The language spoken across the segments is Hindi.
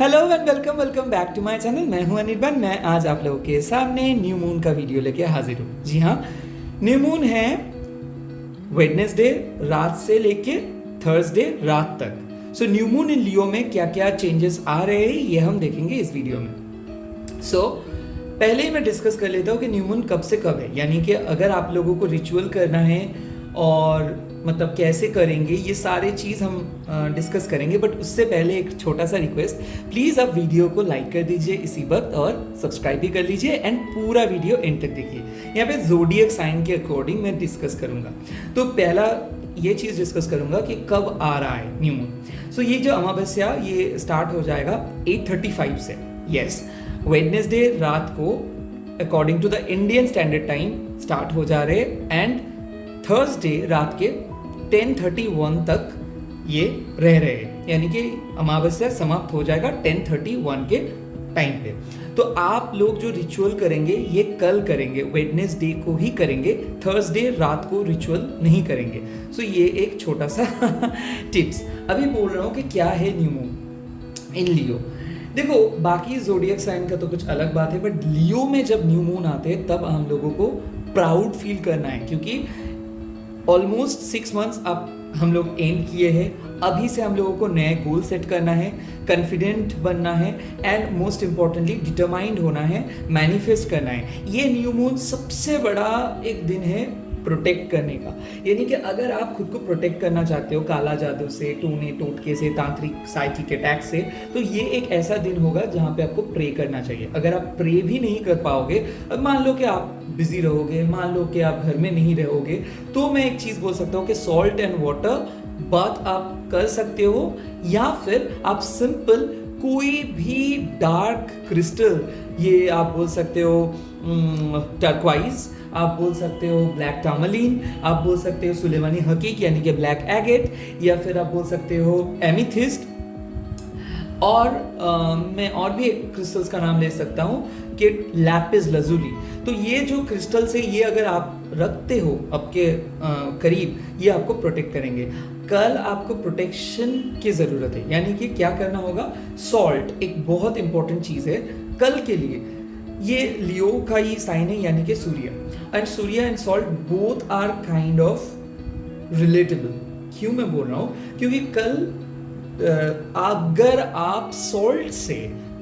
Hello and welcome back to my channel. मैं हूं अनिर्बान। मैं आज आप लोगों के सामने न्यू मून का वीडियो लेके हाजिर हूं। जी हाँ, न्यू मून है वेडनेसडे रात से लेके थर्सडे रात तक। सो न्यू मून इन लियो में क्या क्या चेंजेस आ रहे हैं ये हम देखेंगे इस वीडियो में। पहले ही मैं डिस्कस कर लेता हूँ कि न्यू मून कब से कब है, यानी कि अगर आप लोगों को रिचुअल करना है और मतलब कैसे करेंगे ये सारे चीज़ हम डिस्कस करेंगे। बट उससे पहले एक छोटा सा रिक्वेस्ट, प्लीज़ आप वीडियो को लाइक कर दीजिए इसी वक्त और सब्सक्राइब भी कर लीजिए एंड पूरा वीडियो एंड तक देखिए। यहाँ पे ज़ोडिएक साइन के अकॉर्डिंग मैं डिस्कस करूँगा। तो पहला ये चीज़ डिस्कस करूँगा कि कब आ रहा है न्यू मून। सो ये जो अमावस्या ये स्टार्ट हो जाएगा 8:35 से। यस, वेडनेसडे रात को according to the Indian standard time start हो जा रहे एंड थर्सडे रात के 10:31 तक ये रह रहे हैं, यानी कि अमावस्या समाप्त हो जाएगा 10:31 के टाइम पे। तो आप लोग जो रिचुअल करेंगे ये कल करेंगे, वेडनेसडे को ही करेंगे, थर्सडे रात को रिचुअल नहीं करेंगे। सो ये एक छोटा सा टिप्स। अभी बोल रहा हूँ कि क्या है न्यू मून इन लियो। देखो, बाकी जोडियक साइन का तो कुछ अलग बात है, बट लियो में जब न्यू मून आते हैं तब हम लोगों को प्राउड फील करना है, क्योंकि ऑलमोस्ट 6 मंथ्स अब हम लोग एंड किए हैं। अभी से हम लोगों को नए गोल सेट करना है, कॉन्फिडेंट बनना है एंड मोस्ट इम्पॉर्टेंटली डिटरमाइंड होना है, मैनिफेस्ट करना है। ये न्यू मून सबसे बड़ा एक दिन है प्रोटेक्ट करने का। यानी कि अगर आप खुद को प्रोटेक्ट करना चाहते हो काला जादू से, टोने टोटके से, तांत्रिक साइकिक अटैक से, तो ये एक ऐसा दिन होगा जहाँ पे आपको प्रे करना चाहिए। अगर आप प्रे भी नहीं कर पाओगे, अब मान लो कि आप बिजी रहोगे, मान लो कि आप घर में नहीं रहोगे, तो मैं एक चीज़ बोल सकता हूँ कि सॉल्ट एंड वाटर बात आप कर सकते हो, या फिर आप सिंपल कोई भी डार्क क्रिस्टल, ये आप बोल सकते हो टर्क्वाइज, आप बोल सकते हो ब्लैक टामलिन, आप बोल सकते हो सुलेमानी हकीक यानी कि ब्लैक एगेट, या फिर आप बोल सकते हो एमिथिस्ट, और मैं और भी एक क्रिस्टल्स का नाम ले सकता हूँ कि लैपिस लजुली। तो ये जो क्रिस्टल्स है ये अगर आप रखते हो आपके करीब, ये आपको प्रोटेक्ट करेंगे। कल आपको प्रोटेक्शन की ज़रूरत है, यानी कि क्या करना होगा, सॉल्ट एक बहुत इंपॉर्टेंट चीज़ है कल के लिए। ये लियो का ही साइन है, यानी कि सूर्य and salt both are kind of relatable. क्यों मैं बोल रहा हूँ, क्योंकि कल अगर आप सॉल्ट से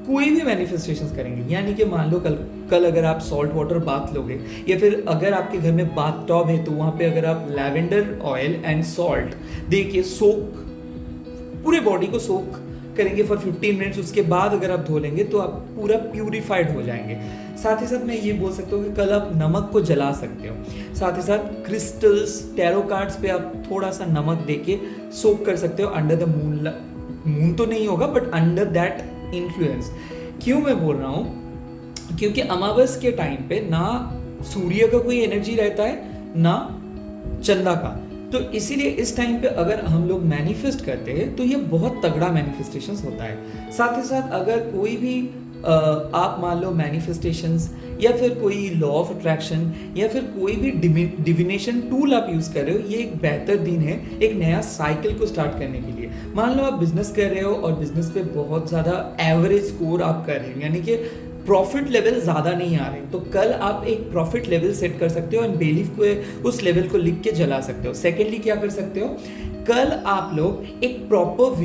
कोई भी मैनिफेस्टेशंस करेंगे, यानी कि मान लो कल अगर आप सॉल्ट वाटर बाथ लोगे, या फिर अगर आपके घर में बाथ टॉब है तो वहाँ पे अगर आप लैवेंडर ऑयल एंड सॉल्ट दे के सोक, पूरे बॉडी को सोक करेंगे फॉर 15 मिनट्स, उसके बाद अगर आप धो लेंगे तो आप पूरा प्यूरिफाइड हो जाएंगे। साथ ही साथ मैं ये बोल सकता हूँ कि कल आप नमक को जला सकते हो। साथ ही साथ क्रिस्टल्स, टैरो कार्ड्स पे आप थोड़ा सा नमक देके सोक कर सकते हो अंडर द मून। मून तो नहीं होगा बट अंडर दैट इन्फ्लुएंस। क्यों मैं बोल रहा हूँ, क्योंकि अमावस के टाइम पे ना सूर्य का कोई एनर्जी रहता है ना चंदा का, तो इसीलिए इस टाइम पे अगर हम लोग मैनिफेस्ट करते हैं तो ये बहुत तगड़ा मैनिफेस्टेशंस होता है। साथ ही साथ अगर कोई भी आप मान लो मैनिफेस्टेशंस या फिर कोई लॉ ऑफ अट्रैक्शन या फिर कोई भी डिविनेशन टूल आप यूज़ कर रहे हो, ये एक बेहतर दिन है एक नया साइकिल को स्टार्ट करने के लिए। मान लो आप बिजनेस कर रहे हो और बिजनेस पे बहुत ज़्यादा एवरेज स्कोर आप कर रहे हो, यानी कि प्रॉफिट लेवल ज़्यादा नहीं आ रहे, तो कल आप एक प्रॉफिट लेवल सेट कर सकते हो एंड बेलीफ को उस लेवल को लिख के जला सकते हो। सेकेंडली क्या कर सकते हो, कल आप लोग एक प्रॉपर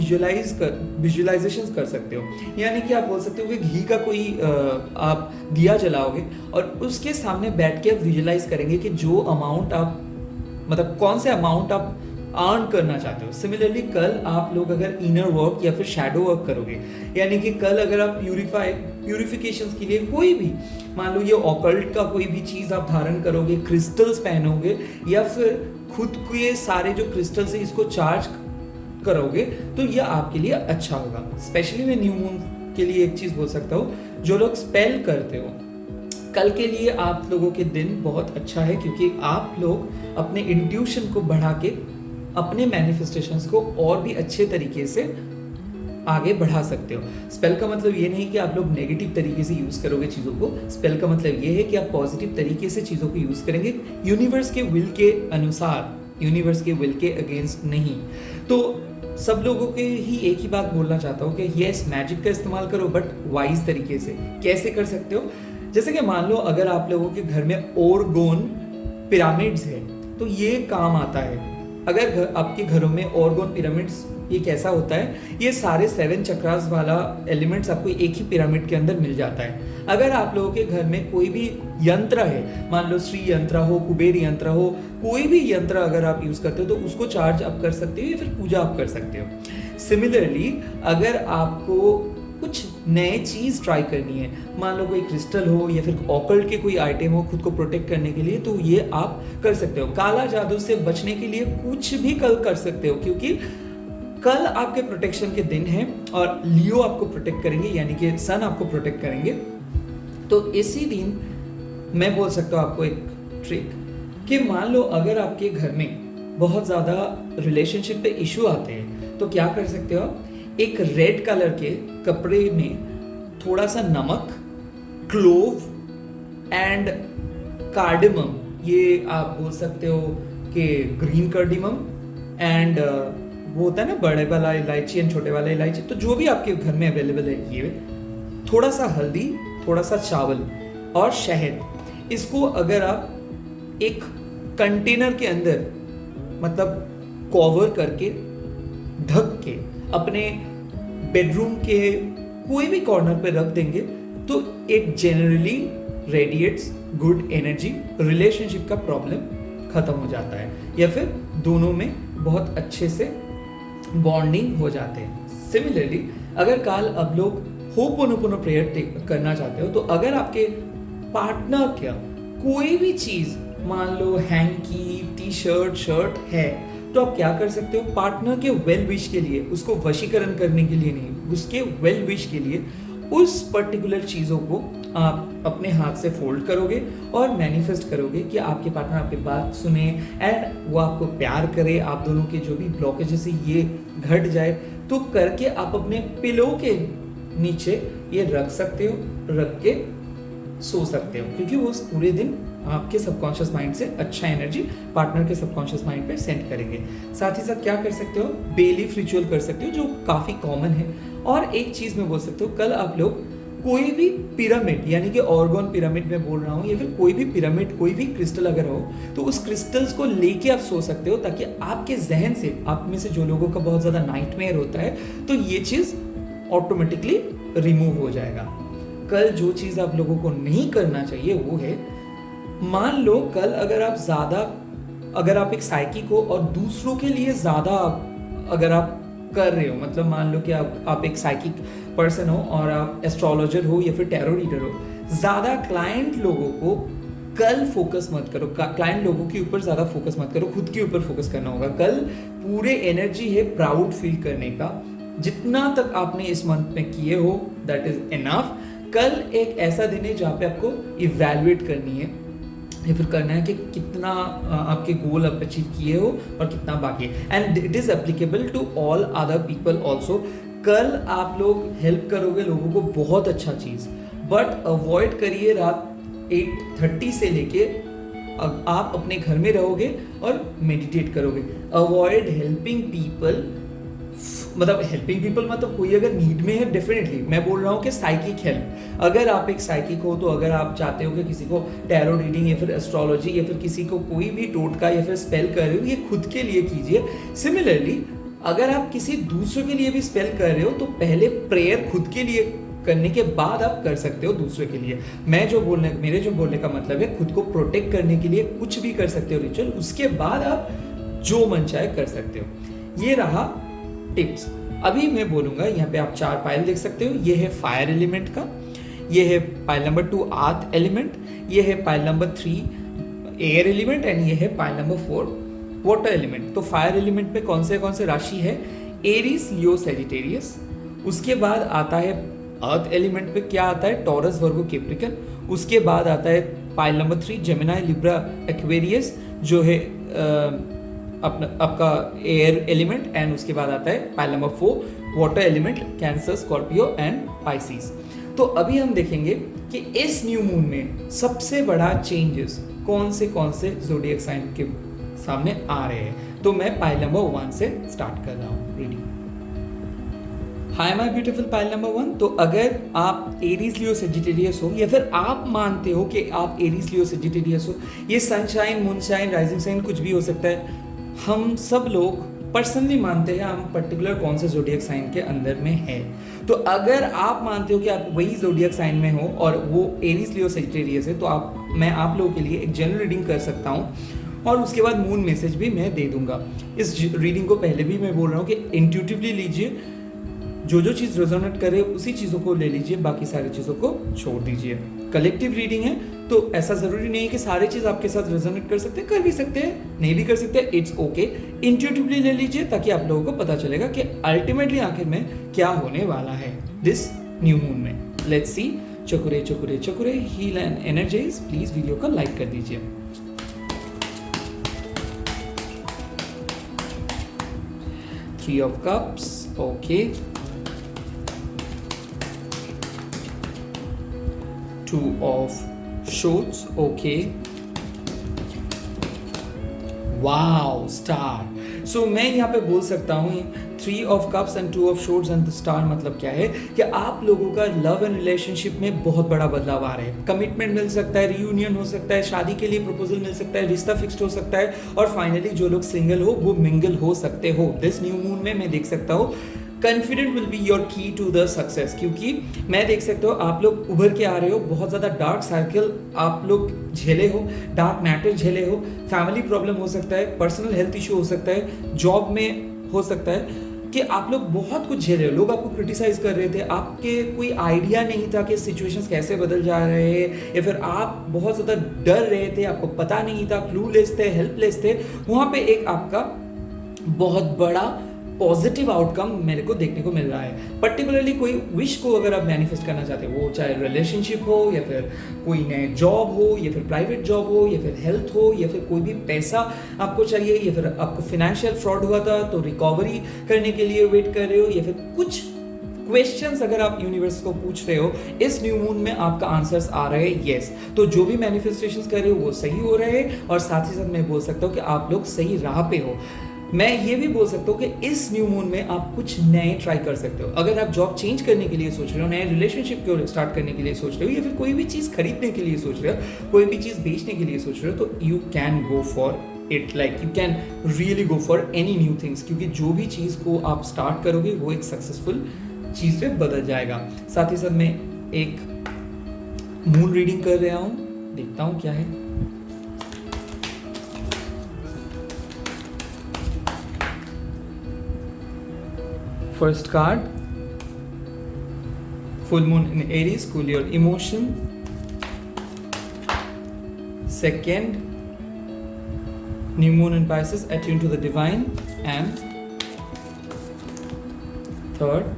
विजुअलाइजेशन कर सकते हो, यानी कि आप बोल सकते हो कि घी का कोई आप दिया जलाओगे और उसके सामने बैठ के आप विजुअलाइज करेंगे कि जो अमाउंट आप मतलब कौन से अमाउंट आप अर्न करना चाहते हो। सिमिलरली कल आप लोग अगर इनर वर्क या फिर शैडो वर्क करोगे, यानी कि कल अगर आप प्यूरिफिकेशन के लिए कोई भी मान लो ये ऑकल्ट का कोई भी चीज़ आप धारण करोगे, क्रिस्टल्स पहनोगे या फिर खुद को ये सारे जो क्रिस्टल्स है इसको चार्ज करोगे, तो ये आपके लिए अच्छा होगा। स्पेशली मैं न्यू मून के लिए एक चीज़ बोल सकता हूँ, जो लोग स्पेल करते हो कल के लिए आप लोगों के दिन बहुत अच्छा है, क्योंकि आप लोग अपने इंट्यूशन को बढ़ा के अपने मैनिफेस्टेशंस को और भी अच्छे तरीके से आगे बढ़ा सकते हो। स्पेल का मतलब ये नहीं कि आप लोग नेगेटिव तरीके से यूज़ करोगे चीज़ों को, स्पेल का मतलब ये है कि आप पॉजिटिव तरीके से चीज़ों को यूज़ करेंगे यूनिवर्स के विल के अनुसार, यूनिवर्स के विल के अगेंस्ट नहीं। तो सब लोगों के ही एक ही बात बोलना चाहता हूँ कि यस, मैजिक का इस्तेमाल करो बट वाइज तरीके से। कैसे कर सकते हो? जैसे कि मान लो अगर आप लोगों के घर में ओरगोन पिरामिड्स है तो ये काम आता है। अगर आपके घरों में ओरगोन पिरामिड्स, ये कैसा होता है, ये सारे 7 चक्रास वाला एलिमेंट्स आपको एक ही पिरामिड के अंदर मिल जाता है। अगर आप लोगों के घर में कोई भी यंत्र है, मान लो श्री यंत्र हो, कुबेर यंत्र हो, कोई भी यंत्र अगर आप यूज करते हो तो उसको चार्ज आप कर सकते हो या फिर पूजा आप कर सकते हो। सिमिलरली अगर आपको कुछ नए चीज ट्राई करनी है, मान लो कोई क्रिस्टल हो या फिर ऑकल्ट के कोई आइटम हो खुद को प्रोटेक्ट करने के लिए, तो ये आप कर सकते हो। काला जादू से बचने के लिए कुछ भी कल कर सकते हो, क्योंकि कल आपके प्रोटेक्शन के दिन है और लियो आपको प्रोटेक्ट करेंगे, यानी कि सन आपको प्रोटेक्ट करेंगे। तो इसी दिन मैं बोल सकता हूँ आपको एक ट्रिक कि मान लो अगर आपके घर में बहुत ज़्यादा रिलेशनशिप पे इशू आते हैं तो क्या कर सकते हो आप, एक रेड कलर के कपड़े में थोड़ा सा नमक, क्लोव एंड कार्डेमम, ये आप बोल सकते हो कि ग्रीन कार्डेमम एंड वो होता है ना बड़े वाला इलायची एंड छोटे वाला इलायची, तो जो भी आपके घर में अवेलेबल है, ये थोड़ा सा हल्दी, थोड़ा सा चावल और शहद, इसको अगर आप एक कंटेनर के अंदर मतलब कवर करके ढक के अपने बेडरूम के कोई भी कॉर्नर पे रख देंगे तो it generally radiates good energy, relationship का प्रॉब्लम खत्म हो जाता है या फिर दोनों में बहुत अच्छे से बॉन्डिंग हो जाते हैं। सिमिलरली अगर कल अब लोग होपोनोपोनो प्रेयर करना चाहते हो तो अगर आपके पार्टनर का कोई भी चीज, मान लो हैंकी, टी शर्ट, शर्ट है, तो आप क्या कर सकते हो, पार्टनर के वेल विश के लिए, उसको वशीकरण करने के लिए नहीं, उसके वेल विश के लिए उस पर्टिकुलर चीज़ों को आप अपने हाथ से फोल्ड करोगे और मैनिफेस्ट करोगे कि आपके पार्टनर आपकी बात सुने एंड वो आपको प्यार करे, आप दोनों के जो भी ब्लॉकेजेस है ये घट जाए। तो करके आप अपने पिलो के नीचे ये रख सकते हो, रख के सो सकते हो, क्योंकि वो पूरे दिन आपके सबकॉन्शियस माइंड से अच्छा एनर्जी पार्टनर के सबकॉन्शियस माइंड पे सेंड करेंगे। साथ ही साथ क्या कर सकते हो, बेलीफ रिचुअल कर सकते हो जो काफ़ी कॉमन है। और एक चीज़ मैं बोल सकता हूँ, कल आप लोग कोई भी पिरामिड, यानी कि ऑर्गन पिरामिड में बोल रहा हूँ, या फिर कोई भी पिरामिड, कोई भी क्रिस्टल अगर हो तो उस क्रिस्टल्स को लेके आप सो सकते हो, ताकि आपके जहन से, आप में से जो लोगों का बहुत ज़्यादा नाइटमेयर होता है, तो ये चीज़ ऑटोमेटिकली रिमूव हो जाएगा। कल जो चीज़ आप लोगों को नहीं करना चाहिए वो है, मान लो कल अगर आप एक साइकिक हो और दूसरों के लिए ज़्यादा अगर आप कर रहे हो, मतलब मान लो कि आप एक साइकिक पर्सन हो और आप एस्ट्रोलॉजर हो या फिर टैरो रीडर हो, ज़्यादा क्लाइंट लोगों को कल फोकस मत करो, क्लाइंट लोगों के ऊपर ज़्यादा फोकस मत करो, खुद के ऊपर फोकस करना होगा। कल पूरे एनर्जी है प्राउड फील करने का, जितना तक आपने इस मंथ में किए हो दैट इज इनफ। कल एक ऐसा दिन है जहाँ पे आपको इवैल्यूएट करनी है या फिर करना है कि कितना आपके गोल आप अचीव किए हो और कितना बाकी है, and it is applicable to all other people also. कल आप लोग हेल्प करोगे लोगों को, बहुत अच्छा चीज़, बट अवॉइड करिए रात 8:30 से लेके आप अपने घर में रहोगे और मेडिटेट करोगे। अवॉइड हेल्पिंग पीपल, मतलब कोई अगर नीड में है, डेफिनेटली मैं बोल रहा हूँ कि साइकिक हेल्प। अगर आप एक साइकिक हो तो अगर आप चाहते हो कि किसी को टैरो रीडिंग या फिर एस्ट्रोलॉजी या फिर किसी को कोई भी टोटका या फिर स्पेल कर रहे हो, ये खुद के लिए कीजिए। सिमिलरली अगर आप किसी दूसरे के लिए भी स्पेल कर रहे हो तो पहले प्रेयर खुद के लिए करने के बाद आप कर सकते हो दूसरे के लिए। मेरे जो बोलने का मतलब है, खुद को प्रोटेक्ट करने के लिए कुछ भी कर सकते हो रिचुअल, उसके बाद आप जो मन चाहे कर सकते हो। ये रहा टिप्स। अभी मैं बोलूंगा, यहाँ पे आप 4 पाइल देख सकते हो, ये है फायर एलिमेंट का, ये है पाइल नंबर 2 अर्थ एलिमेंट, ये है pile number 3 air element and ये है पाइल नंबर 4 वाटर एलिमेंट। तो फायर एलिमेंट पे कौन से राशि है, एरीज, लियो, सैजिटेरियस। उसके बाद आता है अर्थ एलिमेंट पे क्या आता है, टॉरस, वर्गो, कैप्रिकन। उसके बाद आता है pile number 3 Gemini, Libra, Aquarius, जो है आपका एयर एलिमेंट, एंड उसके बाद आता है pile number 4 water element, cancer, Scorpio and Pisces. तो अभी हम देखेंगे कि इस न्यू मून में सबसे बड़ा चेंजेस कौन से जोडियक साइन के सामने आ रहे हैं। तो मैं पाइल नंबर 1 से स्टार्ट कर रहा हूँ reading. Hi my beautiful pile number 1। तो अगर आप एरीज लियो सेजिटेरियस हो या फिर आप मानते हो कि आप एरीज लियो सेजिटेरियस हो, ये सनशाइन मूनशाइन राइजिंग साइन कुछ भी हो सकता है। हम सब लोग पर्सनली मानते हैं हम पर्टिकुलर कौन से जोडियक साइन के अंदर में है। तो अगर आप मानते हो कि आप वही जोडियक साइन में हो और वो एरीज लियो सेजिटेरियस है, तो मैं आप लोगों के लिए एक जनरल रीडिंग कर सकता हूँ और उसके बाद मून मैसेज भी मैं दे दूंगा। इस रीडिंग को पहले भी मैं बोल रहा हूँ कि इंट्यूटिवली लीजिए, जो चीज़ रेजोनेट करे उसी चीज़ों को ले लीजिए, बाकी सारी चीज़ों को छोड़ दीजिए। कलेक्टिव रीडिंग है तो ऐसा ज़रूरी नहीं है कि सारी चीज़ आपके साथ रेजोनेट कर भी सकते हैं, नहीं भी कर सकते, इट्स ओके। इंट्यूटिवली ले लीजिए ताकि आप लोगों को पता चलेगा कि अल्टीमेटली आखिर में क्या होने वाला है दिस न्यू मून में। Let's see. चकुरे चकुरे चकुरे heal and energize. Please video को लाइक कर दीजिए। Three of cups, okay. Two of Swords, okay. Wow, Star. So मैं यहाँ पे बोल सकता हूँ 3 of Cups and 2 of Swords and the Star मतलब क्या है कि आप लोगों का लव एंड रिलेशनशिप में बहुत बड़ा बदलाव आ रहा है। कमिटमेंट मिल सकता है, रियूनियन हो सकता है, शादी के लिए प्रपोजल मिल सकता है, रिश्ता फिक्स्ड हो सकता है और फाइनली जो लोग सिंगल हो वो मिंगल हो सकते हो। दिस न्यू मून में मैं देख सकता हूँ कॉन्फिडेंट विल बी योर की टू द सक्सेस, क्योंकि मैं देख सकता हूँ आप लोग उभर के आ रहे हो। बहुत ज़्यादा डार्क सर्कल आप लोग झेले हो, डार्क मैटर झेले हो, फैमिली प्रॉब्लम हो सकता है, पर्सनल हेल्थ इशू हो सकता है, जॉब में हो सकता है कि आप लोग बहुत कुछ झेले हो। लोग आपको क्रिटिसाइज कर रहे थे, आपके कोई आइडिया नहीं था कि सिचुएशंस कैसे बदल जा रहे हैं, या फिर आप बहुत ज़्यादा डर रहे थे, आपको पता नहीं था, क्लूलेस थे, हेल्पलेस थे। वहाँ पे एक आपका बहुत बड़ा पॉजिटिव आउटकम मेरे को देखने को मिल रहा है। पर्टिकुलरली कोई विश को अगर आप मैनिफेस्ट करना चाहते हो, वो चाहे रिलेशनशिप हो या फिर कोई नए जॉब हो या फिर प्राइवेट जॉब हो या फिर हेल्थ हो या फिर कोई भी पैसा आपको चाहिए या फिर आपको फाइनेंशियल फ्रॉड हुआ था तो रिकवरी करने के लिए वेट कर रहे हो, या फिर कुछ क्वेश्चंस अगर आप यूनिवर्स को पूछ रहे हो, इस न्यू मून में आपका आंसर्स आ रहे हैं यस। तो जो भी मैनिफेस्टेशंस कर रहे हो वो सही हो रहे हैं और साथ ही साथ मैं बोल सकता हूँ कि आप लोग सही राह पे हो। मैं ये भी बोल सकता हूँ कि इस न्यू मून में आप कुछ नए ट्राई कर सकते हो। अगर आप जॉब चेंज करने के लिए सोच रहे हो, नए रिलेशनशिप को स्टार्ट करने के लिए सोच रहे हो, या फिर कोई भी चीज़ खरीदने के लिए सोच रहे हो, कोई भी चीज़ बेचने के लिए सोच रहे हो, तो you can go for it, like you can really go for any new things, क्योंकि जो भी चीज़ को आप स्टार्ट करोगे वो एक सक्सेसफुल चीज़ पे बदल जाएगा। साथ ही साथ मैं एक मून रीडिंग कर रहा हूँ, देखता हूँ क्या है। First card, full moon in Aries, cool your emotion. Second, new moon in Pisces, attune to the divine. And third,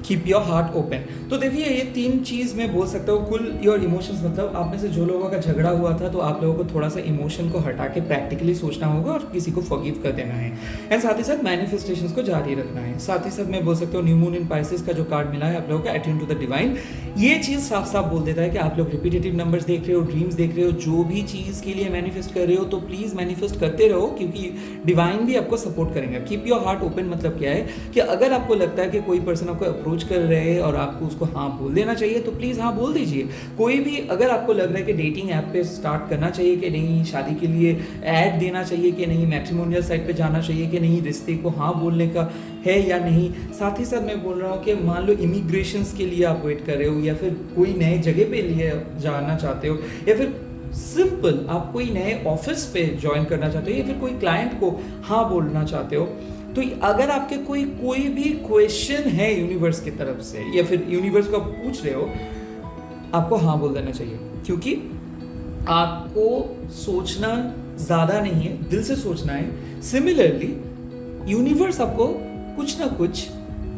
keep your heart open. तो देखिए ये 3 चीज़ मैं बोल सकता हूँ। कुल योर इमोशंस मतलब आप में से जो लोगों का झगड़ा हुआ था तो आप लोगों को थोड़ा सा इमोशन को हटा के प्रैक्टिकली सोचना होगा और किसी को फॉरगिव कर देना है, एंड साथ ही साथ मैनिफेस्टेशंस को जारी रखना है। साथ ही साथ मैं बोल सकता हूँ न्यू मून इन पाइसेस का जो कार्ड मिला है आप लोगों का, अट्यून टू द डिवाइन, ये चीज़ साफ साफ बोल देता है कि आप लोग रिपीटेटिव नंबर्स देख रहे हो, ड्रीम्स देख रहे हो, जो भी चीज़ के लिए मैनिफेस्ट कर रहे हो तो प्लीज़ मैनिफेस्ट करते रहो, क्योंकि डिवाइन भी आपको सपोर्ट करेंगे। कीप योर हार्ट ओपन मतलब क्या है कि अगर आपको लगता है कि कोई पर्सन आपको अप्रोच कर रहे हैं और आपको उसको हाँ बोल देना चाहिए तो प्लीज़ हाँ बोल दीजिए। कोई भी अगर आपको लग रहा है कि डेटिंग ऐप पे स्टार्ट करना चाहिए कि नहीं, शादी के लिए ऐड देना चाहिए कि नहीं, मैट्रिमोनियल साइट पे जाना चाहिए कि नहीं, रिश्ते को हाँ बोलने का है या नहीं। साथ ही साथ मैं बोल रहा हूँ कि मान लो इमिग्रेशंस के लिए आप वेट कर रहे हो, या फिर कोई नए जगह पे लिए जाना चाहते हो, या फिर सिंपल आप कोई नए ऑफिस पे ज्वाइन करना चाहते हो, या फिर कोई क्लाइंट को हाँ बोलना चाहते हो, तो अगर आपके कोई भी क्वेश्चन है यूनिवर्स की तरफ से या फिर यूनिवर्स को आप पूछ रहे हो, आपको हाँ बोल देना चाहिए, क्योंकि आपको सोचना ज़्यादा नहीं है, दिल से सोचना है। सिमिलरली यूनिवर्स आपको कुछ ना कुछ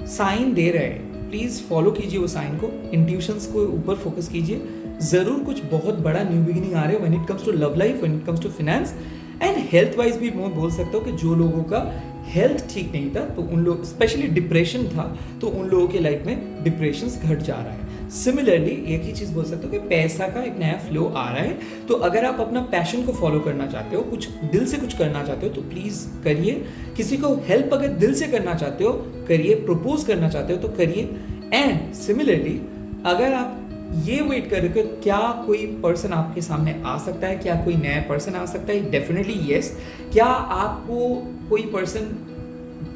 साइन दे रहा है, प्लीज़ फॉलो कीजिए वो साइन को, इंट्यूशंस को ऊपर फोकस कीजिए। ज़रूर कुछ बहुत बड़ा न्यू बिगिनिंग आ रहे हो when it comes to love life, when it comes to finance and health wise भी मैं बोल सकता हूँ कि जो लोगों का हेल्थ ठीक नहीं था तो उन लोग, स्पेशली डिप्रेशन था तो उन लोगों के लाइफ में डिप्रेशन घट जा रहा है। सिमिलरली एक ही चीज़ बोल सकते हो कि पैसा का एक नया फ्लो आ रहा है। तो अगर आप अपना पैशन को फॉलो करना चाहते हो, कुछ दिल से कुछ करना चाहते हो तो प्लीज़ करिए। किसी को हेल्प अगर दिल से करना चाहते हो करिए, प्रपोज करना चाहते हो तो करिए। एंड सिमिलरली अगर आप ये वेट कर रहे हो कि क्या कोई पर्सन आपके सामने आ सकता है, क्या कोई नया पर्सन आ सकता है, डेफिनेटली यस। क्या आपको कोई पर्सन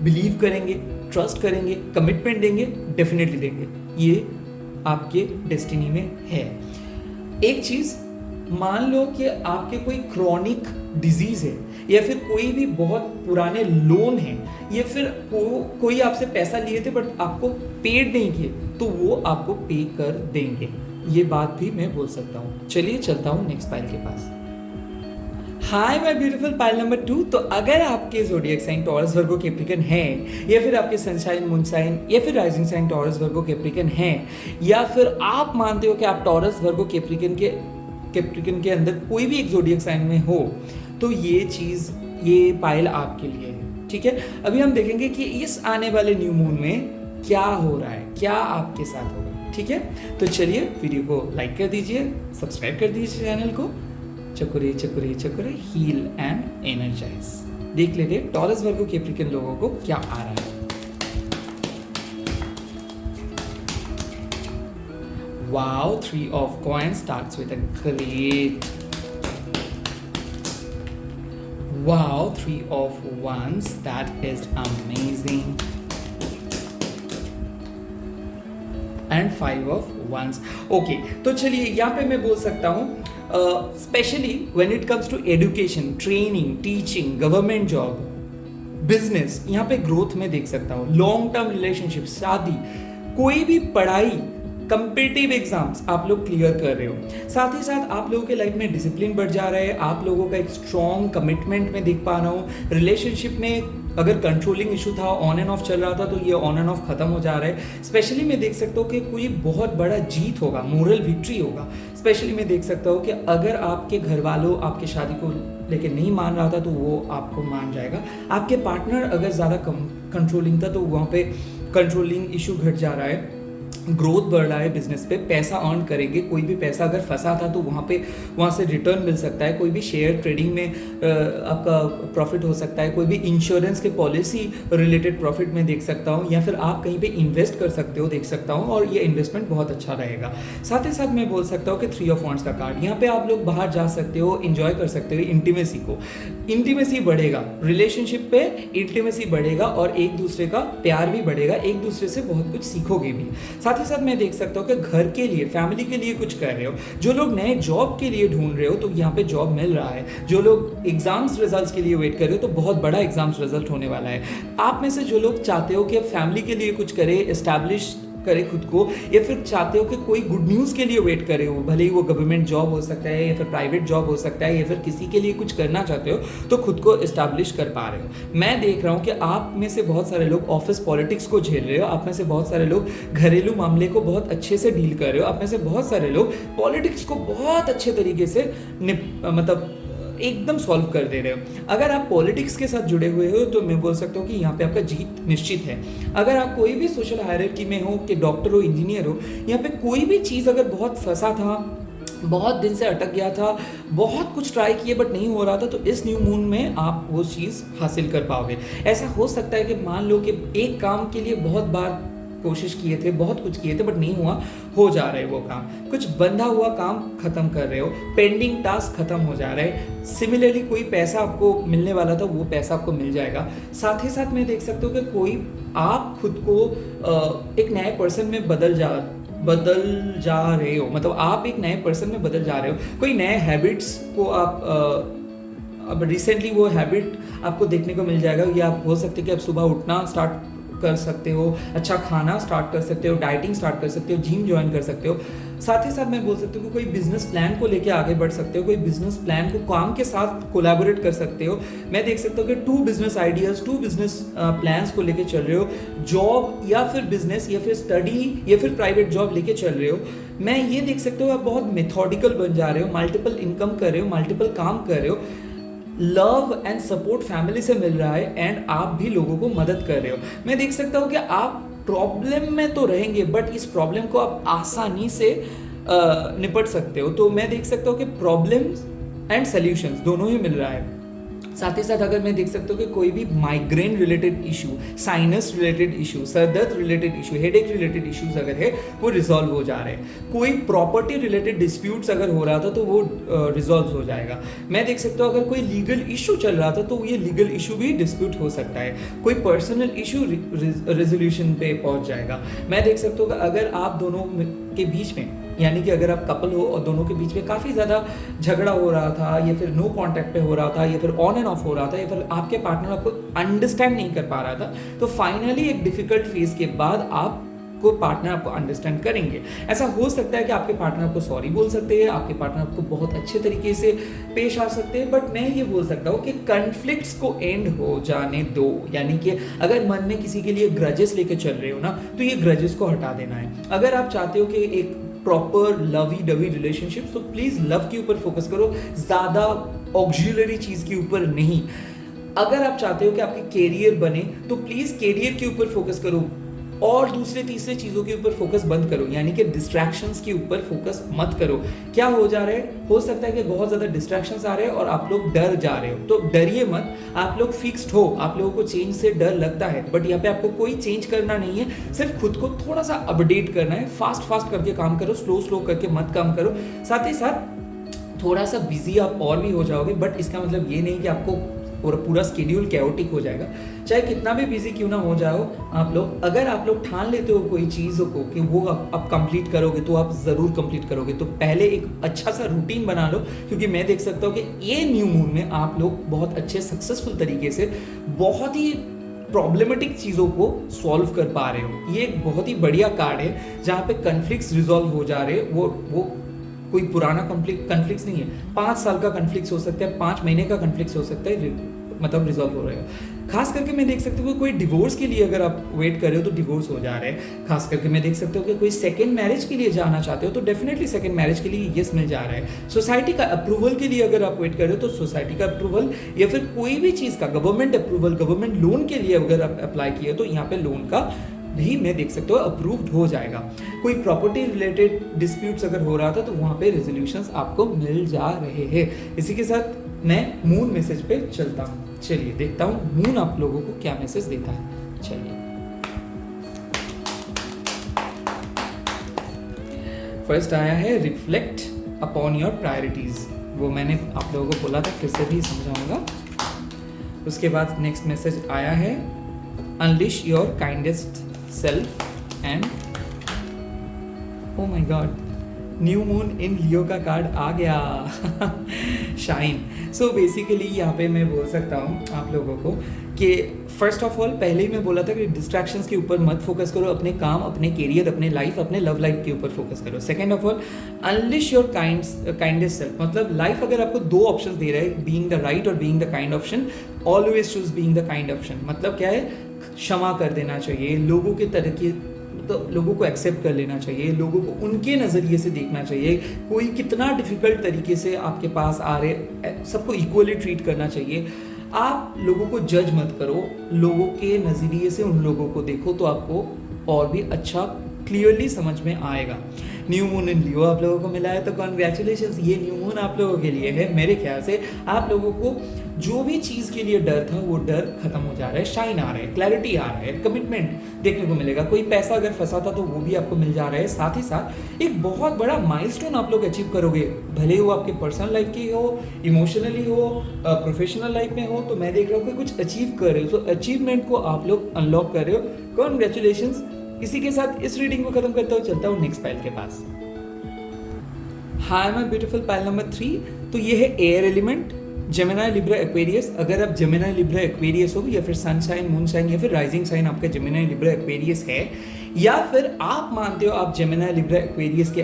बिलीव करेंगे, ट्रस्ट करेंगे, कमिटमेंट देंगे, डेफिनेटली देंगे। ये आपके डेस्टिनी में है। एक चीज मान लो कि आपके कोई क्रॉनिक डिजीज है या फिर कोई भी बहुत पुराने लोन है या फिर कोई आपसे पैसा लिए थे बट आपको पेड नहीं किए तो वो आपको पे कर देंगे। ये बात भी मैं बोल सकता हूँ। चलिए चलता हूँ नेक्स्ट पाइल के पास। Hi my beautiful pile number 2। तो अगर आपके zodiac sign Taurus Virgo Capricorn है या फिर आपके सनशाइन मून साइन या फिर rising sign Taurus Virgo Capricorn है या फिर आप मानते हो कि आप टॉरस वर्गो कैप्रिकन के अंदर कोई भी एक ज़ोडिएक साइन में हो तो ये पाइल आपके लिए है। ठीक है, अभी हम देखेंगे कि इस आने वाले न्यू मून में क्या हो रहा है, क्या आपके साथ होगा। ठीक है, तो चलिए वीडियो को लाइक कर दीजिए, सब्सक्राइब कर दीजिए चैनल को। चकुरे चकुरे चकुरे हील एंड एनर्जाइज। देख लेते टॉरस वर्गो कैप्रिकन लोगों को क्या आ रहा है। Wow, 3 of coins starts with a great. Wow, 3 of wands, that is amazing. And 5 of wands. Okay, तो चलिए यहाँ पे मैं बोल सकता हूँ specially when it comes to education, training, teaching, government job, business, यहाँ पे ग्रोथ में देख सकता हूँ। लॉन्ग टर्म रिलेशनशिप, शादी, कोई भी पढ़ाई, कंपिटिटिव एग्जाम्स आप लोग क्लियर कर रहे हो। साथ ही साथ आप लोगों के लाइफ में डिसिप्लिन बढ़ जा रहा है। आप लोगों का एक स्ट्रॉन्ग कमिटमेंट में देख पा रहा हूँ। रिलेशनशिप में अगर कंट्रोलिंग इशू था, ऑन एंड ऑफ चल रहा था तो ये ऑन एंड ऑफ खत्म हो जा रहा है। स्पेशली मैं देख सकता हूँ कि कोई बहुत बड़ा जीत होगा, मोरल विक्ट्री होगा। स्पेशली मैं देख सकता हूँ कि अगर आपके घर वालों आपके शादी को लेके नहीं मान रहा था तो वो आपको मान जाएगा। आपके पार्टनर अगर ज़्यादा कंट्रोलिंग था तो वहाँ पे कंट्रोलिंग इशू घट जा रहा है। ग्रोथ बढ़ रहा है बिजनेस पे, पैसा अर्न करेंगे। कोई भी पैसा अगर फंसा था तो वहाँ से रिटर्न मिल सकता है। कोई भी शेयर ट्रेडिंग में आपका प्रॉफिट हो सकता है। कोई भी इंश्योरेंस के पॉलिसी रिलेटेड प्रॉफिट में देख सकता हूँ, या फिर आप कहीं पे इन्वेस्ट कर सकते हो, देख सकता हूँ, और ये इन्वेस्टमेंट बहुत अच्छा रहेगा। साथ ही साथ मैं बोल सकता हूँ कि 3 ऑफ वांड्स का कार्ड, यहाँ पे आप लोग बाहर जा सकते हो, इंजॉय कर सकते हो इंटीमेसी को। इंटीमेसी बढ़ेगा, रिलेशनशिप पे इंटीमेसी बढ़ेगा और एक दूसरे का प्यार भी बढ़ेगा। एक दूसरे से बहुत कुछ सीखोगे भी। साथ ही साथ मैं देख सकता हूँ कि घर के लिए, फैमिली के लिए कुछ कर रहे हो। जो लोग नए जॉब के लिए ढूंढ रहे हो तो यहाँ पे जॉब मिल रहा है। जो लोग एग्जाम्स रिजल्ट्स के लिए वेट कर रहे हो तो बहुत बड़ा एग्जाम्स रिजल्ट होने वाला है। आप में से जो लोग चाहते हो कि फैमिली के लिए कुछ करे, एस्टैब्लिश करे खुद को, या फिर चाहते हो कि कोई गुड न्यूज़ के लिए वेट करे हो, भले ही वो गवर्नमेंट जॉब हो सकता है या फिर प्राइवेट जॉब हो सकता है, या फिर किसी के लिए कुछ करना चाहते हो तो खुद को एस्टैब्लिश कर पा रहे हो। मैं देख रहा हूँ कि आप में से बहुत सारे लोग ऑफिस पॉलिटिक्स को झेल रहे हो। आप में से बहुत सारे लोग घरेलू मामले को बहुत अच्छे से डील कर रहे हो। आप में से बहुत सारे लोग पॉलिटिक्स को बहुत अच्छे तरीके से मतलब एकदम सॉल्व कर दे रहे हो। अगर आप पॉलिटिक्स के साथ जुड़े हुए हो तो मैं बोल सकता हूँ कि यहाँ पे आपका जीत निश्चित है। अगर आप कोई भी सोशल हायरार्की में हो, कि डॉक्टर हो, इंजीनियर हो, यहाँ पे कोई भी चीज़ अगर बहुत फंसा था, बहुत दिन से अटक गया था, बहुत कुछ ट्राई किए बट नहीं हो रहा था, तो इस न्यू मून में आप वो चीज़ हासिल कर पाओगे। ऐसा हो सकता है कि मान लो कि एक काम के लिए बहुत बार कोशिश किए थे, बहुत कुछ किए थे बट नहीं हुआ, हो जा रहे वो काम। कुछ बंधा हुआ काम खत्म कर रहे हो, पेंडिंग टास्क खत्म हो जा रहे हैं। सिमिलरली कोई पैसा आपको मिलने वाला था, वो पैसा आपको मिल जाएगा। साथ ही साथ मैं देख सकता हूँ कि कोई आप खुद को एक नए पर्सन में बदल जा रहे हो। मतलब आप एक नए पर्सन में बदल जा रहे हो। कोई नए हैबिट्स को आप अब रिसेंटली वो हैबिट आपको देखने को मिल जाएगा। या आप हो सकते कि आप सुबह उठना स्टार्ट कर सकते हो, अच्छा खाना स्टार्ट कर सकते हो, डाइटिंग स्टार्ट कर सकते हो, जिम ज्वाइन कर सकते हो। साथ ही साथ मैं बोल सकती हूँ कि कोई बिजनेस प्लान को लेके आगे बढ़ सकते हो। कोई बिजनेस प्लान को काम के साथ कोलैबोरेट कर सकते हो। मैं देख सकता हूँ कि 2 बिजनेस आइडियाज, 2 बिजनेस प्लान्स को लेके चल रहे हो। जॉब या फिर बिजनेस या फिर स्टडी या फिर प्राइवेट जॉब लेके चल रहे हो। मैं ये देख सकता हूँ आप बहुत मेथोडिकल बन जा रहे हो, मल्टीपल इनकम कर रहे हो, मल्टीपल काम कर रहे हो। लव एंड सपोर्ट फैमिली से मिल रहा है एंड आप भी लोगों को मदद कर रहे हो। मैं देख सकता हूँ कि आप प्रॉब्लम में तो रहेंगे बट इस प्रॉब्लम को आप आसानी से निपट सकते हो। तो मैं देख सकता हूँ कि प्रॉब्लम्स एंड सॉल्यूशंस दोनों ही मिल रहा है। साथ ही साथ अगर मैं देख सकता हूँ कि कोई भी migraine related issue, sinus related issue, सरदर्द related issue, headache related issues अगर है वो रिजॉल्व हो जा रहे हैं। कोई प्रॉपर्टी रिलेटेड डिस्प्यूट्स अगर हो रहा था तो वो रिजॉल्व हो जाएगा। मैं देख सकता हूँ अगर कोई लीगल इशू चल रहा था तो ये लीगल इशू भी डिस्प्यूट हो सकता है। कोई पर्सनल इशू रेजोल्यूशन पे पहुंच जाएगा। मैं देख सकता हूँ कि अगर आप दोनों के बीच में, यानी कि अगर आप कपल हो और दोनों के बीच में काफ़ी ज़्यादा झगड़ा हो रहा था या फिर नो कांटेक्ट पे हो रहा था या फिर ऑन एंड ऑफ हो रहा था या फिर आपके पार्टनर आपको अंडरस्टैंड नहीं कर पा रहा था, तो फाइनली एक डिफिकल्ट फेज के बाद आपको पार्टनर आपको अंडरस्टैंड करेंगे। ऐसा हो सकता है कि आपके पार्टनर आपको सॉरी बोल सकते हैं, आपके पार्टनर आपको बहुत अच्छे तरीके से पेश आ सकते हैं, बट मैं ये बोल सकता हूँ कि कन्फ्लिक्ट्स को एंड हो जाने दो। यानी कि अगर मन में किसी के लिए ग्रजेस लेके चल रहे हो ना, तो ये ग्रजेस को हटा देना है। अगर आप चाहते हो कि एक प्रॉपर लवी डवी रिलेशनशिप, तो प्लीज लव के ऊपर फोकस करो, ज्यादा ऑक्सिलरी चीज के ऊपर नहीं। अगर आप चाहते हो कि आपकी कैरियर बने तो प्लीज कैरियर के ऊपर फोकस करो और दूसरे तीसरे चीजों के ऊपर फोकस बंद करो, यानी कि डिस्ट्रैक्शंस के ऊपर फोकस मत करो। क्या हो जा रहा है, हो सकता है कि बहुत ज्यादा डिस्ट्रैक्शंस आ रहे हैं और आप लोग डर जा रहे हो, तो डरिए मत। आप लोग फिक्स्ड हो, आप लोगों को चेंज से डर लगता है, बट यहाँ पे आपको कोई चेंज करना नहीं है, सिर्फ खुद को थोड़ा सा अपडेट करना है। फास्ट करके काम करो, स्लो करके मत काम करो। साथ ही साथ थोड़ा सा बिजी आप और भी हो जाओगे, बट इसका मतलब ये नहीं कि आपको और पूरा स्केड्यूल कैओटिक हो जाएगा। चाहे कितना भी बिजी क्यों ना हो जाओ आप लोग, अगर आप लोग ठान लेते हो कोई चीज़ को कि वो आप कंप्लीट करोगे तो आप ज़रूर कंप्लीट करोगे। तो पहले एक अच्छा सा रूटीन बना लो, क्योंकि मैं देख सकता हूँ कि ये न्यू मून में आप लोग बहुत अच्छे सक्सेसफुल तरीके से बहुत ही प्रॉब्लमेटिक चीज़ों को सॉल्व कर पा रहे हो। ये एक बहुत ही बढ़िया कार्ड है जहाँ पे कन्फ्लिक्ट्स रिजॉल्व हो जा रहे हैं। वो कोई पुराना कन्फ्लिक्ट्स नहीं है, 5 साल का कन्फ्लिक्ट्स हो सकता है, 5 महीने का कन्फ्लिक्ट्स हो सकता है, मतलब रिजॉल्व हो रहा है। खास करके मैं देख सकता हूँ कोई डिवोर्स के लिए अगर आप वेट कर रहे हो तो डिवोर्स हो जा रहे हैं। खास करके मैं देख सकता हूँ कि कोई सेकंड मैरिज के लिए जाना चाहते हो तो डेफिनेटली सेकंड मैरिज के लिए यस मिल जा रहा है। सोसाइटी का अप्रूवल के लिए अगर आप वेट कर रहे हो तो सोसाइटी का अप्रूवल, या फिर कोई भी चीज़ का गवर्नमेंट अप्रूवल, गवर्नमेंट लोन के लिए अगर आप अप्लाई किए तो यहाँ पे लोन का भी मैं देख सकता हूँ अप्रूव्ड हो जाएगा। कोई प्रॉपर्टी रिलेटेड डिस्प्यूट्स अगर हो रहा था तो वहाँ पे रेजोल्यूशंस आपको मिल जा रहे हैं। इसी के साथ मैं मून मैसेज पे चलता हूँ। चलिए देखता हूँ मून आप लोगों को क्या मैसेज देता है। चलिए, फर्स्ट आया है रिफ्लेक्ट अपॉन योर प्रायोरिटीज। वो मैंने आप लोगों को बोला था, फिर से भी समझाऊंगा। उसके बाद नेक्स्ट मैसेज आया है unleash your kindest self and oh my god, new moon in Leo का कार्ड आ गया शाइन। सो बेसिकली यहाँ पे मैं बोल सकता हूँ आप लोगों को कि फर्स्ट ऑफ ऑल पहले ही मैं बोला था कि डिस्ट्रैक्शंस के ऊपर मत फोकस करो, अपने काम, अपने कैरियर, अपने लाइफ, अपने लव लाइफ के ऊपर फोकस करो। Second of all unleash your kindest self, मतलब लाइफ अगर आपको 2 ऑप्शन दे रहा है, बीइंग द राइट और being the kind option, always choose being the kind option. मतलब क्या है, क्षमा कर देना चाहिए, लोगों के तरीके, तो लोगों को एक्सेप्ट कर लेना चाहिए, लोगों को उनके नज़रिए से देखना चाहिए। कोई कितना डिफिकल्ट तरीके से आपके पास आ रहे, सबको इक्वली ट्रीट करना चाहिए। आप लोगों को जज मत करो, लोगों के नज़रिए से उन लोगों को देखो, तो आपको और भी अच्छा क्लियरली समझ में आएगा। न्यू मून इन लियो आप लोगों को मिला है तो कॉन्ग्रेचुलेशंस, ये न्यू मून आप लोगों के लिए है। मेरे ख्याल से आप लोगों को जो भी चीज़ के लिए डर था वो डर खत्म हो जा रहा है, शाइन आ रहा है, क्लैरिटी आ रहा है, कमिटमेंट देखने को मिलेगा। कोई पैसा अगर फंसा था तो वो भी आपको मिल जा रहा है। साथ ही साथ एक बहुत बड़ा माइलस्टोन आप लोग अचीव करोगे, भले वो आपके पर्सनल लाइफ की हो, इमोशनली हो, प्रोफेशनल लाइफ में हो। तो मैं देख रहा हूँ कि कुछ अचीव कर रहे हो, तो अचीवमेंट को आप लोग अनलॉक कर रहे हो, कॉन्ग्रेचुलेशंस। इसी के साथ इस रीडिंग को खत्म करता हूँ, चलता हूँ नेक्स्ट पाइल के पास। Hi my beautiful pile number 3। तो ये है air element, Gemini Libra Aquarius. अगर आप जेमिनी लिब्रा एक्वेरियस हो या फिर सनशाइन, मूनशाइन या फिर राइजिंग साइन आपका जेमिनी लिब्रा एक्वेरियस है, या फिर आप मानते हो आप जेमिनी लिब्रा एक्वेरियस के